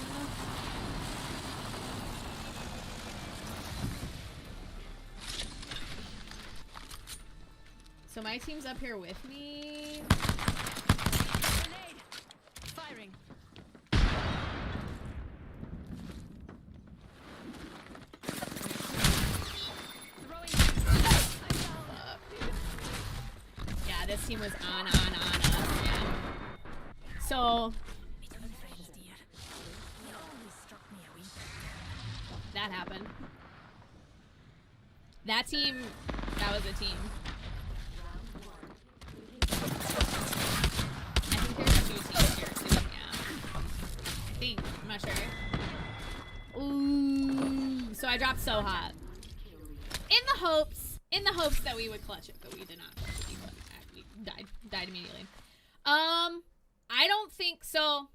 So my team's up here with me. Grenade! Firing. Throwing. Yeah, this team was on us. Yeah. So that happened. That team, that was a team. I think there's 2 teams here too, yeah. I think, I'm not sure. Ooh, so I dropped so hot. In the hopes that we would clutch it, but we did not clutch it. We died immediately. I don't think so.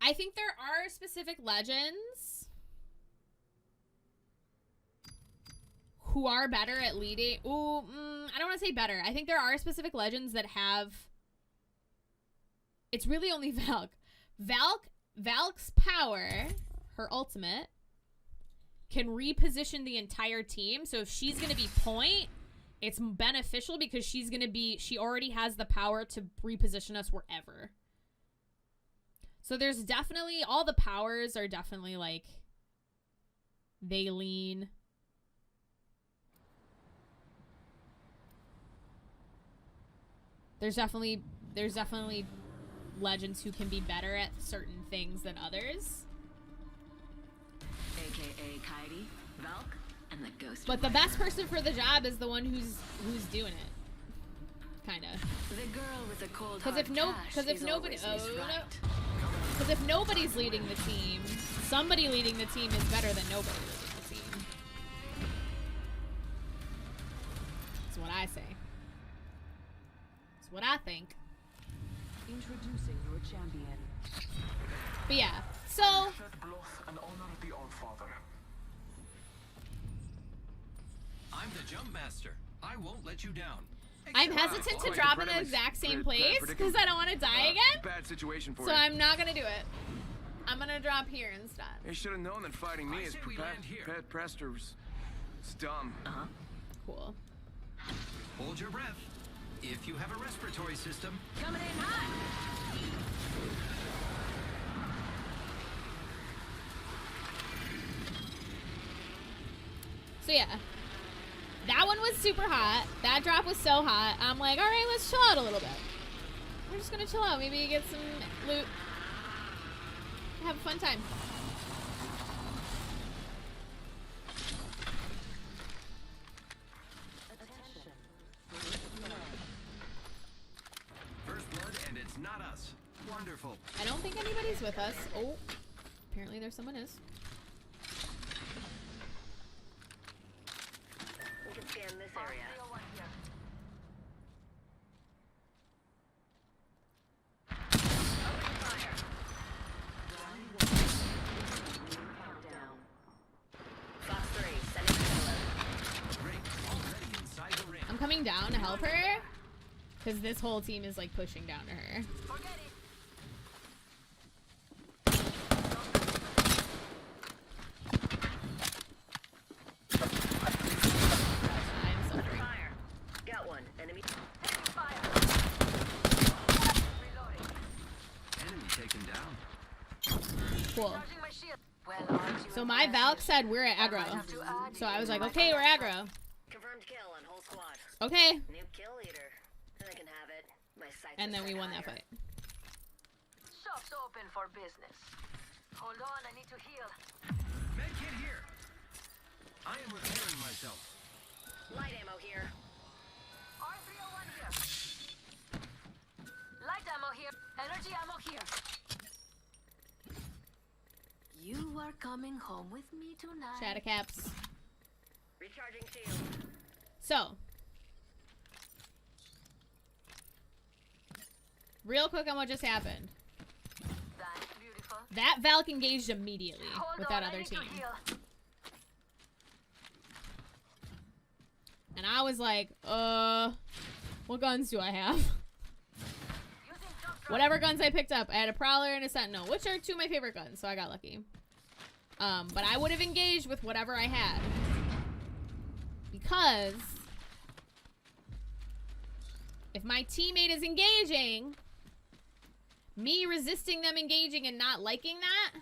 I think there are specific legends who are better at leading. Ooh, I don't want to say better. I think there are specific legends that have. It's really only Valk. Valk's power, her ultimate, can reposition the entire team. So if she's going to be point, it's beneficial because she already has the power to reposition us wherever. So there's definitely, all the powers are definitely like, they lean There's definitely legends who can be better at certain things than others. AKA Kairi, Valk, and the Ghost. But the best person for the job is the one who's doing it. Kinda. The girl with the cold Because hard if no, cash because if is nobody, always Miss Right. because if nobody's leading the team, somebody leading the team is better than nobody leading the team. That's what I say. That's what I think. Introducing your champion. But yeah, so Shed blood and honor the Allfather. I'm the jump master. I won't let you down. I'm hesitant to drop in the exact same place because I don't want to die again. Bad situation for So I'm not gonna do it. I'm gonna drop here instead. They should have known that fighting me I is say we land here. Prester was dumb. Cool. Hold your breath. If you have a respiratory system, Coming in hot. So yeah, that one was super hot. That drop was so hot. I'm like, all right, let's chill out a little bit. We're just gonna chill out. Maybe get some loot. Have a fun time. first blood, and it's not us. Wonderful. I don't think anybody's with us. Oh, apparently there's someone is. We can scan this area. Countdown. Fox 3, sending killer. Great. Already inside the ring. I'm coming down to help her because this whole team is like pushing down to her. Forget it. I'm suffering. Fire. Got one. Enemy. Taking fire. Reloading. Enemy taken down. Cool. Charging my shield. Well, aren't you So my Valk said we're at aggro. So I was like, okay, we're aggro. Confirmed kill on whole squad. Okay. New kill leader. They can have it. My sights And are then we set won that higher. fight. Shop's open for business. Hold on, I need to heal. Medkit here. I am repairing myself. Light ammo here. R301 here. Light ammo here. Energy ammo here. You are coming home with me tonight. Shadowcaps. Recharging shield. So. Real quick on what just happened. That's beautiful. That Valk engaged immediately Hold with on, that I other need to team. heal. And I was like, what guns do I have? Using jump drive. Whatever guns I picked up. I had a Prowler and a Sentinel, which are two of my favorite guns, so I got lucky. But I would have engaged with whatever I had. Because if my teammate is engaging, me resisting them engaging and not liking that,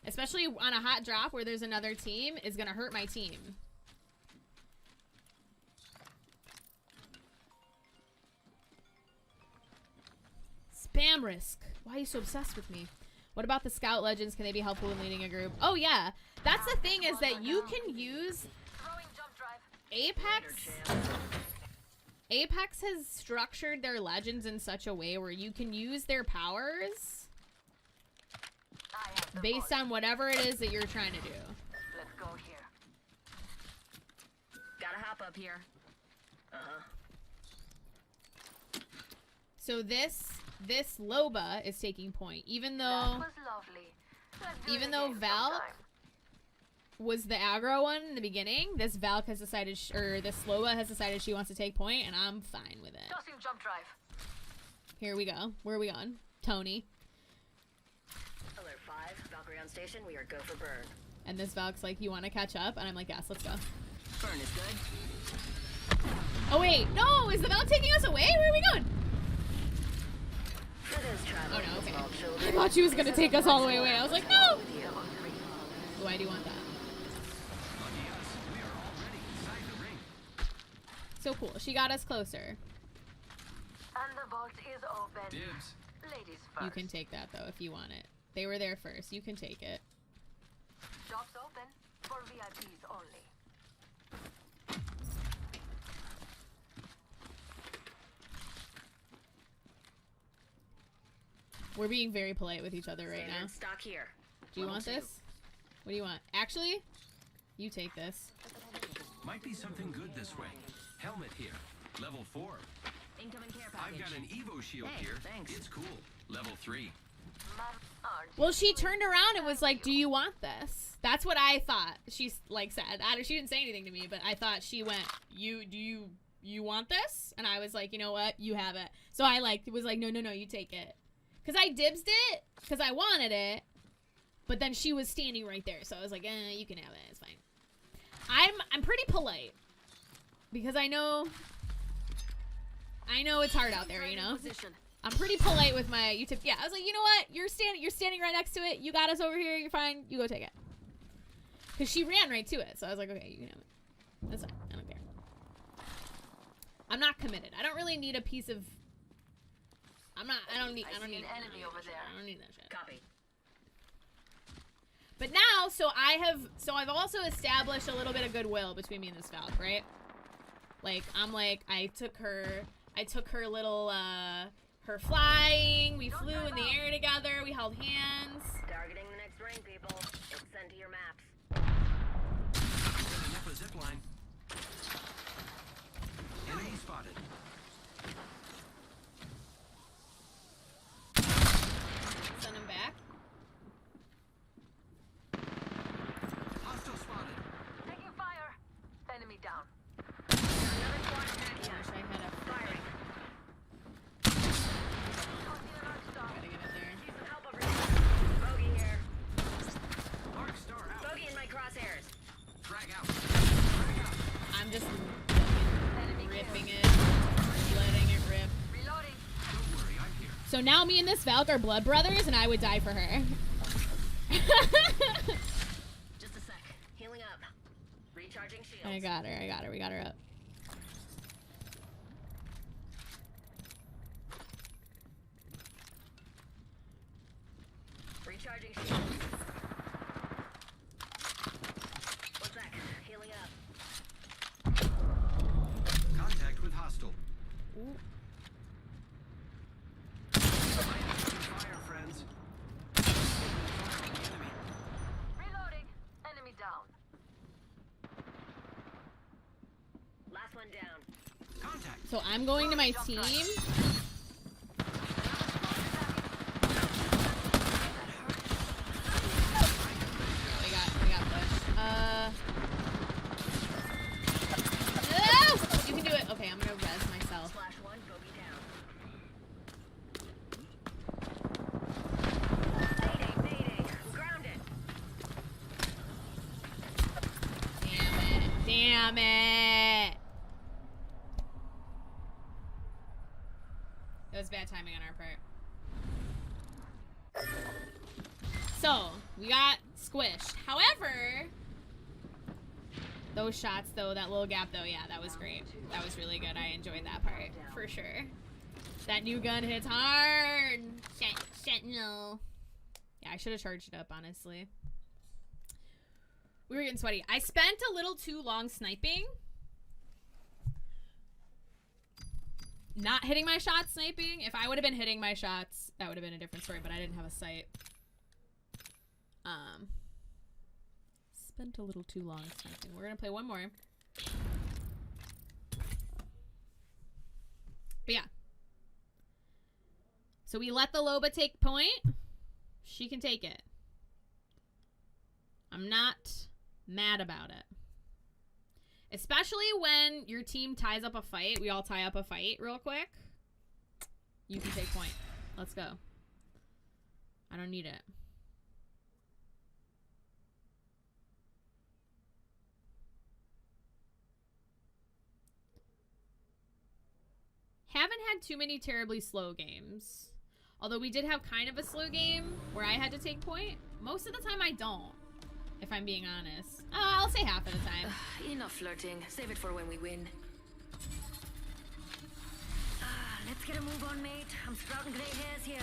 especially on a hot drop where there's another team, is gonna hurt my team. Spam risk. Why are you so obsessed with me? What about the scout legends? Can they be helpful in leading a group? Oh yeah, that's the thing, is that you can use Throwing jump drive. Apex has structured their legends in such a way where you can use their powers I have the based ball. on whatever it is that you're trying to do. Let's go here. Gotta hop up here. So this Loba is taking point, even That though was lovely. Let's do it even though again Val sometime. was the aggro one in the beginning, this Valk has decided, or this Loba has decided she wants to take point, and I'm fine with it. Tossing jump drive. Here we go. Where are we on? Tony. Alert 5. Valkyrie on station. We are go for burn. And this Valk's like, you want to catch up? And I'm like, yes, let's go. Burn is good. Oh wait, no! Is the Valk taking us away? Where are we going? For those Oh traveling no, with okay. small I children, thought she was gonna this take is us all the way once away. more I was like, no! Video on 3. Why do you want that? Lucky us. We are already inside the ring. So cool. She got us closer. Dibs. Ladies first. You can take that though if you want it. They were there first. You can take it. Shops open for VIPs only. We're being very polite with each other right Standard now. stock here. Do you Level want 2. this? What do you want? Actually, you take this. Might be something good this way. Helmet here. Level 4. Incoming care I've package. got an Evo shield Hey, here. thanks. It's cool. Level 3. Well, she turned around and was like, "Do you want this?" That's what I thought. She like said. She didn't say anything to me, but I thought she went, "You want this?" And I was like, "You know what? You have it." So I was like, "No, you take it." Cuz I dibsed it cuz I wanted it. But then she was standing right there. So I was like, "You can have it. It's fine." I'm pretty polite. Because I know it's hard out there, you know. I'm pretty polite with my YouTube. Yeah, I was like, "You know what? You're standing right next to it. You got us over here. You're fine. You go take it." Cuz she ran right to it. So I was like, "Okay, you can have it. That's fine. I don't care." I'm not committed. I don't really need a piece of I don't need an enemy over there. I don't need that shit. Copy. But now, I've also established a little bit of goodwill between me and this Valk, right? Like, I took her little, her flying, we flew in the air together, we held hands. Targeting the next ring, people. It's sent to your maps. Setting up a zip line. Enemy spotted. Send him back. Hostile spotted. Taking fire. Enemy down. Another squad attack I here. wish I had a Firing. Gotta get in there. Need some help over here. Bogey here. Arc star out. Bogey in my crosshairs. Frag out. I'm just Enemy ripping it, letting it rip. Reloading. Don't worry, I'm here. So now me and this Valk are blood brothers, and I would die for her. Just a sec. Healing up. Recharging shields. I got her. We got her up. Recharging shields. One sec. Healing up. Contact with hostile. Ooh. Fire, friends. Enemy. Reloading. Enemy down. Last one down. Contact. So I'm going to my team. We got pushed. No! You can do it. Okay, I'm gonna res myself. Flash one. Bogey down. Mayday. I'm grounded. Damn it. That was bad timing on our part. So, we got squished. However, those shots though, that little gap though, yeah, that was great. That was really good. I enjoyed that part, for sure. That new gun hits hard. Sentinel. Yeah, I should have charged it up, honestly. We were getting sweaty. I spent a little too long sniping. Not hitting my shots sniping. If I would have been hitting my shots, that would have been a different story, but I didn't have a sight. Spent a little too long sniping. We're gonna play one more. But yeah. So we let the Loba take point. She can take it. I'm not mad about it. Especially when your team ties up a fight. We all tie up a fight real quick. You can take point. Let's go. I don't need it. Haven't had too many terribly slow games. Although we did have kind of a slow game where I had to take point. Most of the time I don't, if I'm being honest. I'll say half of the time. Enough flirting. Save it for when we win. Let's get a move on, mate. I'm sprouting gray hairs here.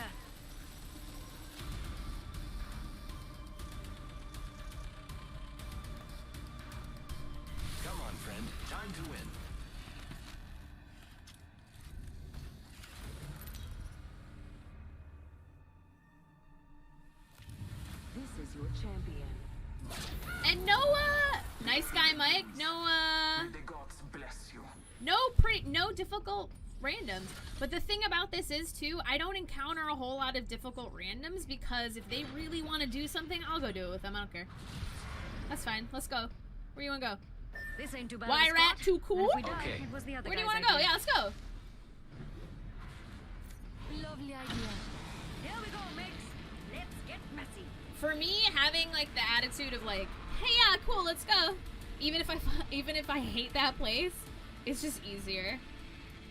Come on, friend. Time to win. This is your champion. And Noah, nice guy, Mike. Noah, The gods bless you. no difficult randoms. But the thing about this is too, I don't encounter a whole lot of difficult randoms because if they really want to do something, I'll go do it with them. I don't care. That's fine. Let's go. Where you wanna go? This ain't too bad. Why rat too cool? Okay. It was the other Where do you guy's wanna go? idea. Yeah, let's go. Lovely idea. Here we go, mates. Let's get messy. For me, having like the attitude of like, hey, yeah, cool, let's go. Even if I hate that place, it's just easier.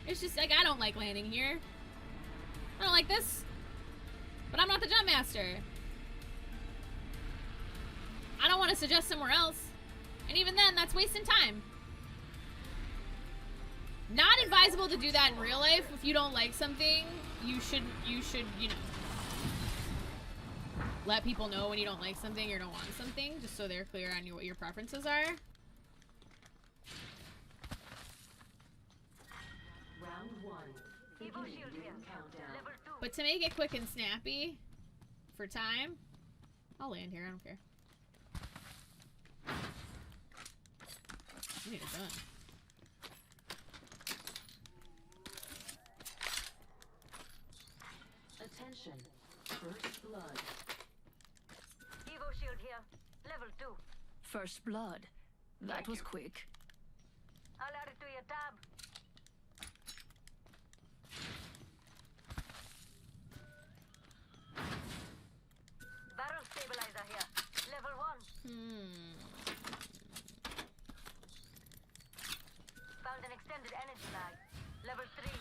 It's just like I don't like landing here. I don't like this. But I'm not the jump master. I don't want to suggest somewhere else. And even then, that's wasting time. Not advisable to do that in real life. If you don't like something, you should, you know, let people know when you don't like something or don't want something, just so they're clear on what your preferences are. Round 1. Evo shield here. Level 2. But to make it quick and snappy for time, I'll land here, I don't care. I need a gun. Attention. First blood. Evo shield here. Level 2. First blood. That was quick. I'll add it to your tab. Barrel stabilizer here. Level 1. Found an extended energy mag. Level 3.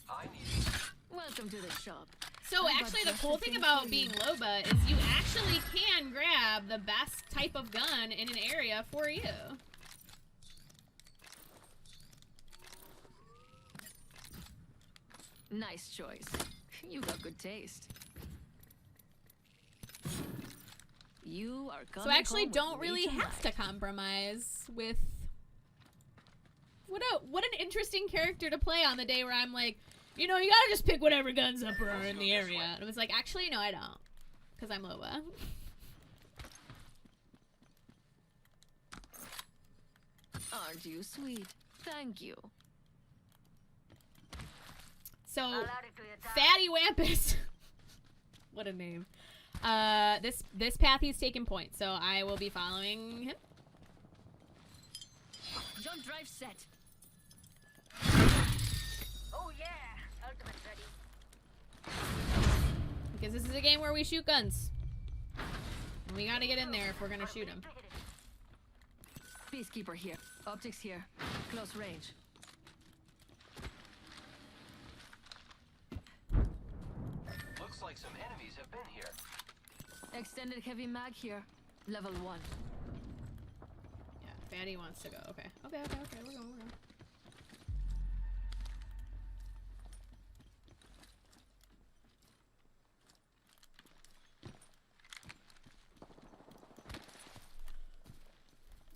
I need Welcome to the shop. So actually the cool thing about being Loba is you actually can grab the best type of gun in an area for you. Nice choice. You got good taste. You are So coming actually home with don't really Rachel have to Knight. compromise with... What an interesting character to play on the day where I'm like, you know, you gotta just pick whatever guns up are in the area. And it was like, actually, no, I don't. Because I'm Loba. Aren't you sweet? Thank you. So, I'll add it to your tab. Fatty Wampus. What a name. This path he's taking point, so I will be following him. Jump drive set. Oh yeah. Ultimate ready. Because this is a game where we shoot guns. And we gotta get in there if we're gonna shoot him. Peacekeeper here. Optics here. Close range. Looks like some enemies have been here. Extended heavy mag here. Level 1. Yeah, Fatty wants to go. Okay. Okay, we're going.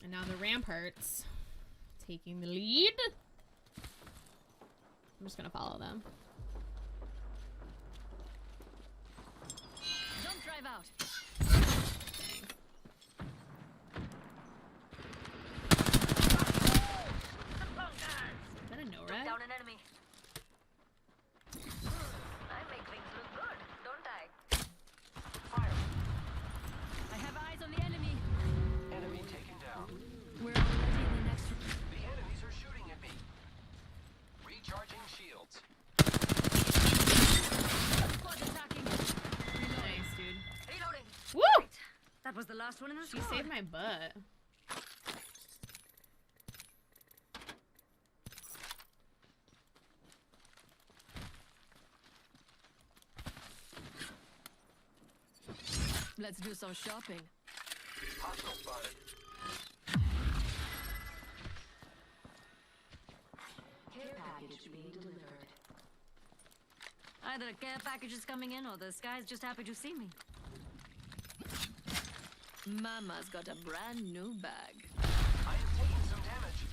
And now the Ramparts taking the lead. I'm just gonna follow them. Jump drive out. Dang. Is that a no-red? Down an enemy. I make things look good, don't I? Fire. I have eyes on the enemy. Enemy taken down. We're already in the next. The enemies are shooting at me. Recharging shields. Squad attacking. Nice, dude. Reloading. Woo! That was the last one in the She squad. saved my butt. Let's do some shopping. Hostile spotted. care package being delivered. Either a care package is coming in or the sky's just happy to see me. Mama's got a brand new bag. I am taking some damage.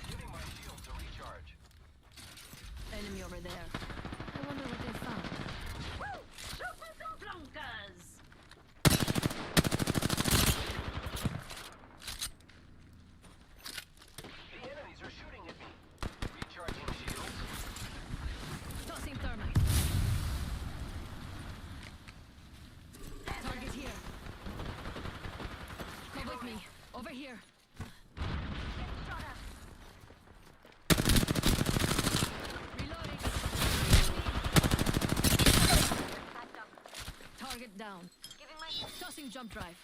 Giving my shields a recharge. Enemy over there. I wonder what they found. Woo! Super Flunkers! The enemies are shooting at me. Recharging shields. Tossing thermite. Target here. Come with me. Over here. Reloading. Target down. Tossing jump drive.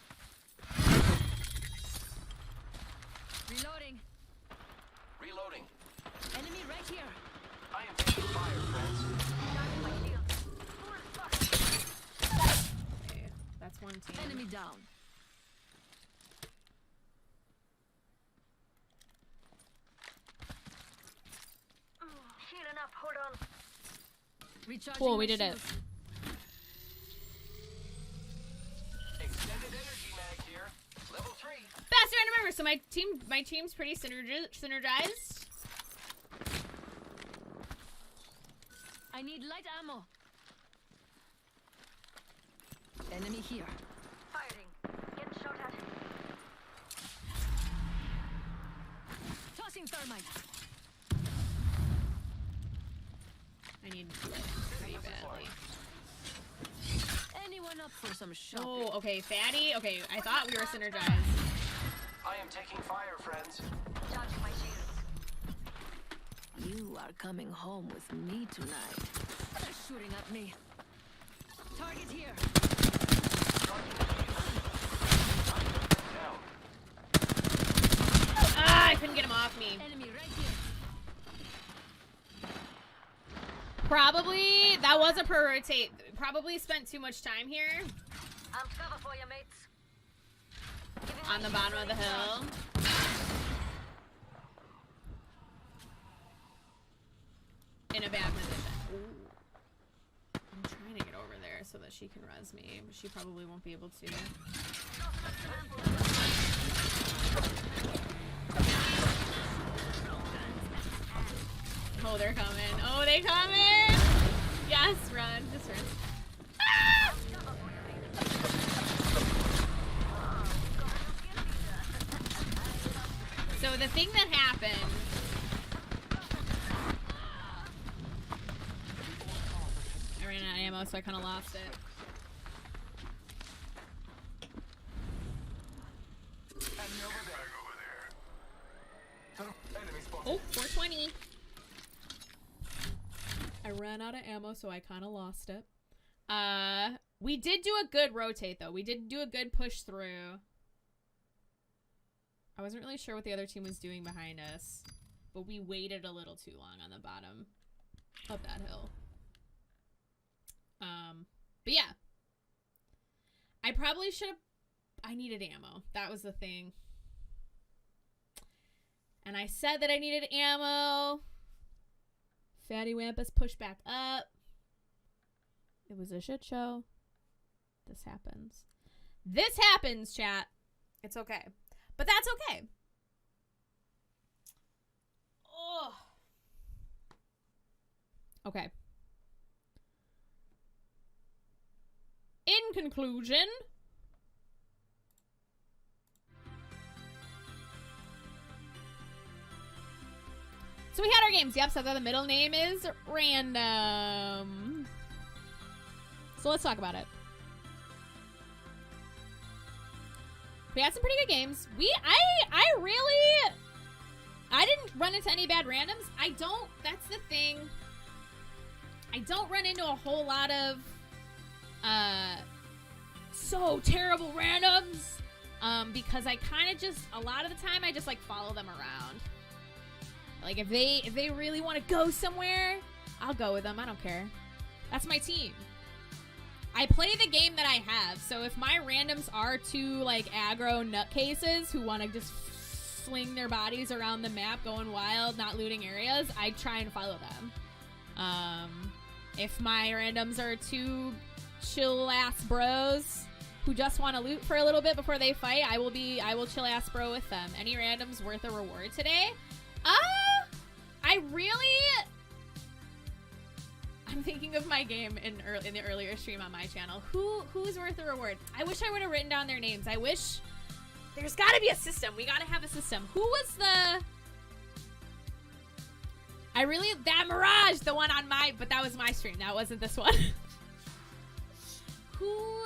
Reloading. Reloading. Enemy right here. I am taking fire, friends. Okay, that's one team. Enemy down. Healing up, hold on. Recharging Cool, my we did it. shields. Extended energy mag here. Level 3. Best random ever. So my team's pretty synergized. I need light ammo. Enemy here. Firing. Getting shot at. Tossing thermite. I need pretty badly. Anyone up for some shopping? Oh, okay, fatty. Okay, I thought we were synergized. I am taking fire, friends. Charging my shields. You are coming home with me tonight. They're shooting at me. Target here. Down. Ah, I couldn't get him off me. Enemy right here. Probably, that was a per rotate. Probably spent too much time here I'm cover for you, mates. Giving on the bottom of the hill. In a bad position. Ooh. I'm trying to get over there so that she can res me, but she probably won't be able to. Oh, they're coming. Oh, they coming! Yes, run. Just run. Ah! So the thing that happened... I ran out of ammo, so I kind of lost it. Enemy over there. Enemy spotted. Oh, 420. I ran out of ammo, so I kind of lost it. We did do a good rotate, though. We did do a good push through. I wasn't really sure what the other team was doing behind us, but we waited a little too long on the bottom of that hill. But yeah. I probably should have... I needed ammo. That was the thing. And I said that I needed ammo. Fatty Wampus pushed back up. It was a shit show. This happens. This happens, chat. It's okay. But that's okay. Oh. Okay. In conclusion... So we had our games. Yep, so the middle name is random. So let's talk about it. We had some pretty good games. I didn't run into any bad randoms. That's the thing. I don't run into a whole lot of so terrible randoms. Because I kind of just, a lot of the time, I just like follow them around. Like, if they really want to go somewhere, I'll go with them. I don't care. That's my team. I play the game that I have, so if my randoms are two, like, aggro nutcases who want to just fling their bodies around the map, going wild, not looting areas, I try and follow them. If my randoms are two chill ass bros who just want to loot for a little bit before they fight, I will chill ass bro with them. Any randoms worth a reward today? I'm thinking of my game in the earlier stream on my channel. Who's worth a reward? I wish I would have written down their names. I wish there's got to be a system. We got to have a system. Who was the? That Mirage, the one on but that was my stream. That wasn't this one. Who?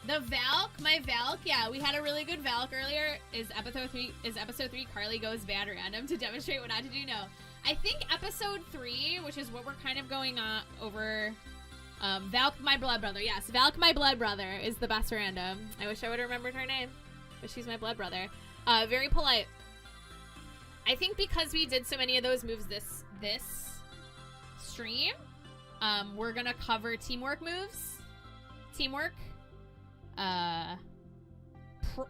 The Valk, my Valk, yeah, we had a really good Valk earlier. Is episode 3 Carly goes bad random to demonstrate what not to do? No. I think episode 3, which is what we're kind of going on over, Valk, my blood brother. Yes, Valk, my blood brother is the best random. I wish I would have remembered her name, but she's my blood brother. Very polite. I think because we did so many of those moves this stream, we're gonna cover teamwork moves. Teamwork.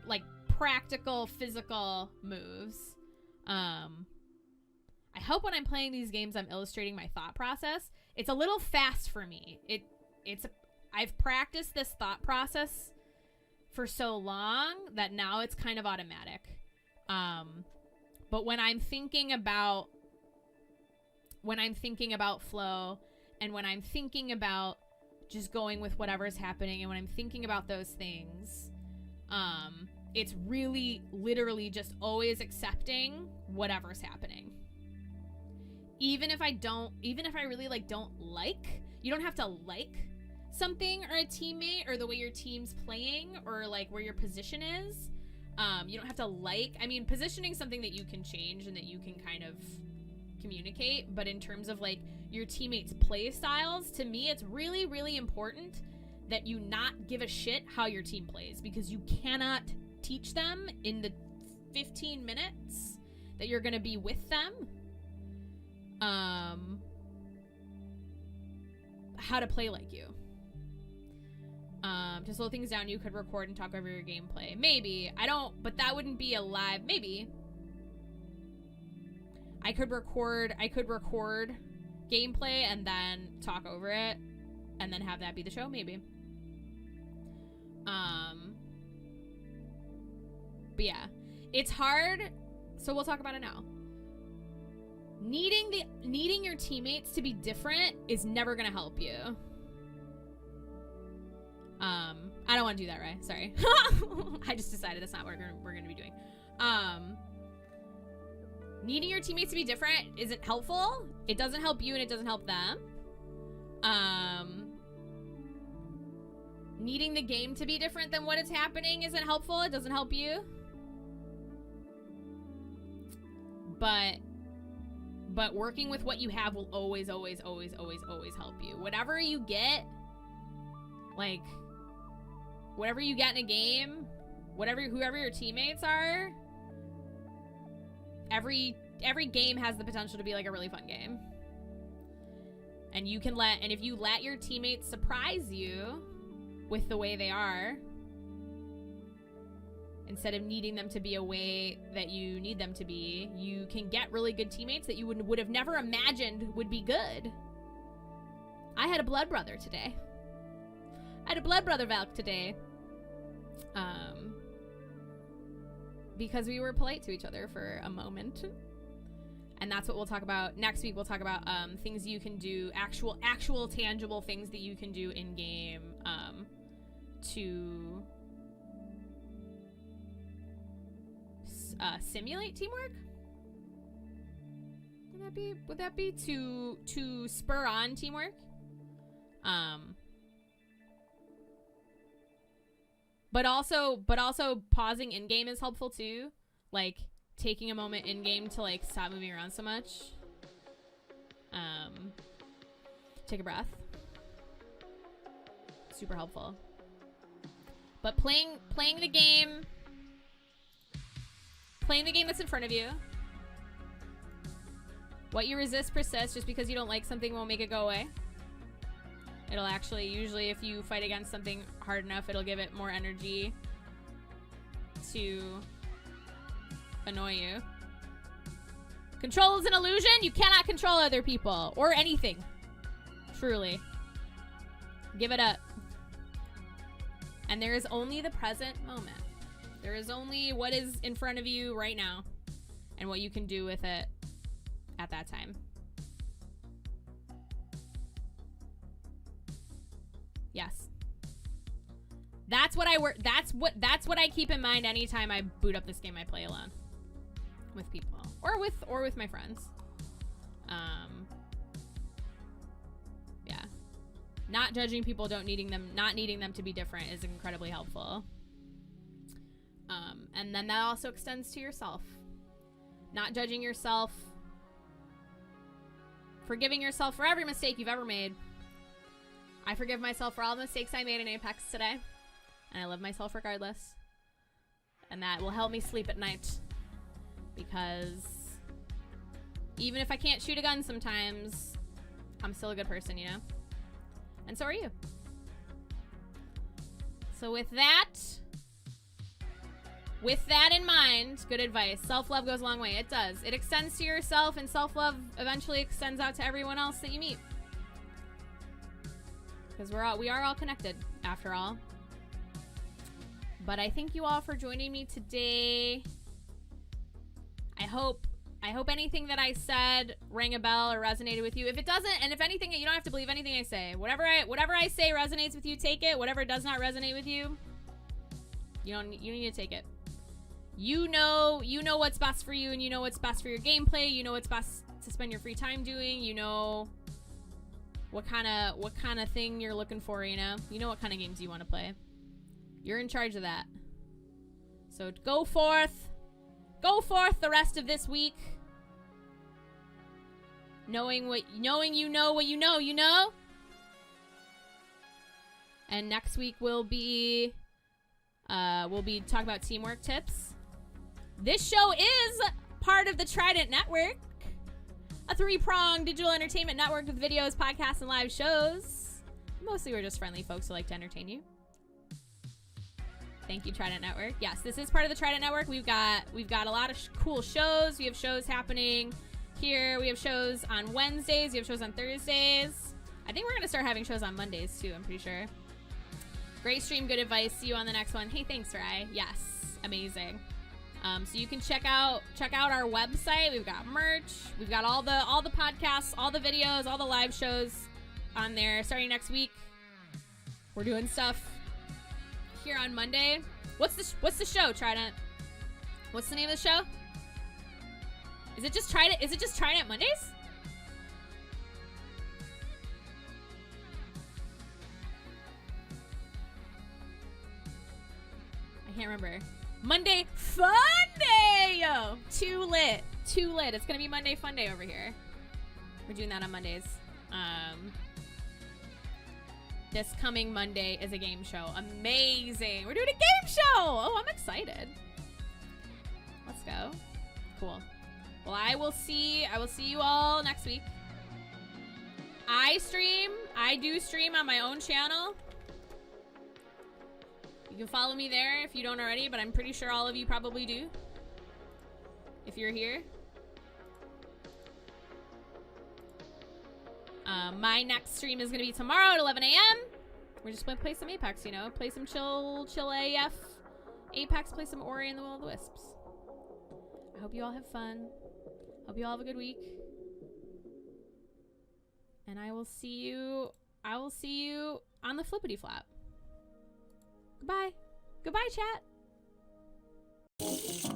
Like practical physical moves. I hope when I'm playing these games I'm illustrating my thought process. It's a little fast for me. I've practiced this thought process for so long that now it's kind of automatic. But when I'm thinking about flow, and when I'm thinking about just going with whatever's happening, and when I'm thinking about those things, it's really literally just always accepting whatever's happening. Even if I really don't like, you don't have to like something or a teammate or the way your team's playing or like where your position is. You don't have to like, positioning something that you can change and that you can kind of communicate, but in terms of like your teammates' play styles, to me it's really, really important that you not give a shit how your team plays, because you cannot teach them in the 15 minutes that you're gonna be with them how to play like you. To slow things down, you could record and talk over your gameplay. Maybe. But that wouldn't be a live. Maybe. I could record gameplay and then talk over it and then have that be the show. Maybe. But yeah, it's hard. So we'll talk about it now. Needing your teammates to be different is never gonna help you. I don't want to do that, right? Sorry. I just decided that's not what we're gonna be doing. Needing your teammates to be different isn't helpful. It doesn't help you and it doesn't help them. Needing the game to be different than what is happening isn't helpful. It doesn't help you. But working with what you have will always, always, always, always, always help you. Whatever you get, like, whatever you get in a game, whoever your teammates are, every game has the potential to be like a really fun game. And if you let your teammates surprise you with the way they are, instead of needing them to be a way that you need them to be, you can get really good teammates that you would have never imagined would be good. I had a blood brother today. I had a blood brother Valk today. Because we were polite to each other for a moment. And that's what we'll talk about next week. We'll talk about things you can do, actual tangible things that you can do in game to simulate teamwork. Would that be to spur on teamwork? But also pausing in game is helpful too. Like taking a moment in game to like stop moving around so much. Take a breath. Super helpful. But playing the game that's in front of you. What you resist persists. Just because you don't like something won't make it go away. It'll actually, usually if you fight against something hard enough, it'll give it more energy to annoy you. Control is an illusion. You cannot control other people or anything. Truly. Give it up. And there is only the present moment. There is only what is in front of you right now and what you can do with it at that time. Yes. That's what I keep in mind anytime I boot up this game I play alone with people or with my friends. Yeah. Not judging people, not needing them to be different is incredibly helpful. And then that also extends to yourself. Not judging yourself, forgiving yourself for every mistake you've ever made. I forgive myself for all the mistakes I made in Apex today. And I love myself regardless. And that will help me sleep at night. Because even if I can't shoot a gun sometimes, I'm still a good person, you know? And so are you. So with that in mind, good advice. Self-love goes a long way. It does. It extends to yourself, and self-love eventually extends out to everyone else that you meet. Because we are all connected, after all. But I thank you all for joining me today. I hope anything that I said rang a bell or resonated with you. If it doesn't, and if anything, you don't have to believe anything I say. Whatever I say resonates with you, take it. Whatever does not resonate with you, you need to take it. You know what's best for you, and you know what's best for your gameplay. You know what's best to spend your free time doing. You know what kind of thing you're looking for, you know? You know what kind of games you want to play. You're in charge of that. So go forth the rest of this week. Knowing you know what you know. And next week we'll be talking about teamwork tips. This show is part of the Trident Network, a 3-pronged digital entertainment network with videos, podcasts, and live shows. Mostly we're just friendly folks who like to entertain you. Thank you, Trident Network. Yes, this is part of the Trident Network. We've got a lot of cool shows. We have shows happening here. We have shows on Wednesdays. We have shows on Thursdays. I think we're going to start having shows on Mondays, too, I'm pretty sure. Great stream, good advice. See you on the next one. Hey, thanks, Rai. Yes, amazing. So you can check out our website. We've got merch. We've got all the podcasts, all the videos, all the live shows on there. Starting next week, we're doing stuff here on Monday. What's the show, Trident? What's the name of the show? Is it just Trident Mondays? I can't remember. Monday Fun Day! Yo, too lit. It's gonna be Monday Fun Day over here. We're doing that on Mondays. This coming Monday is a game show. Amazing. We're doing a game show. Oh, I'm excited. Let's go. Cool. Well, I will see you all next week. I do stream on my own channel. You can follow me there if you don't already, but I'm pretty sure all of you probably do. If you're here. My next stream is going to be tomorrow at 11 a.m. We're just going to play some Apex, you know? Play some chill AF. Apex, play some Ori and the Will of the Wisps. I hope you all have fun. Hope you all have a good week. And I will see you on the flippity flap. Goodbye. Goodbye, chat.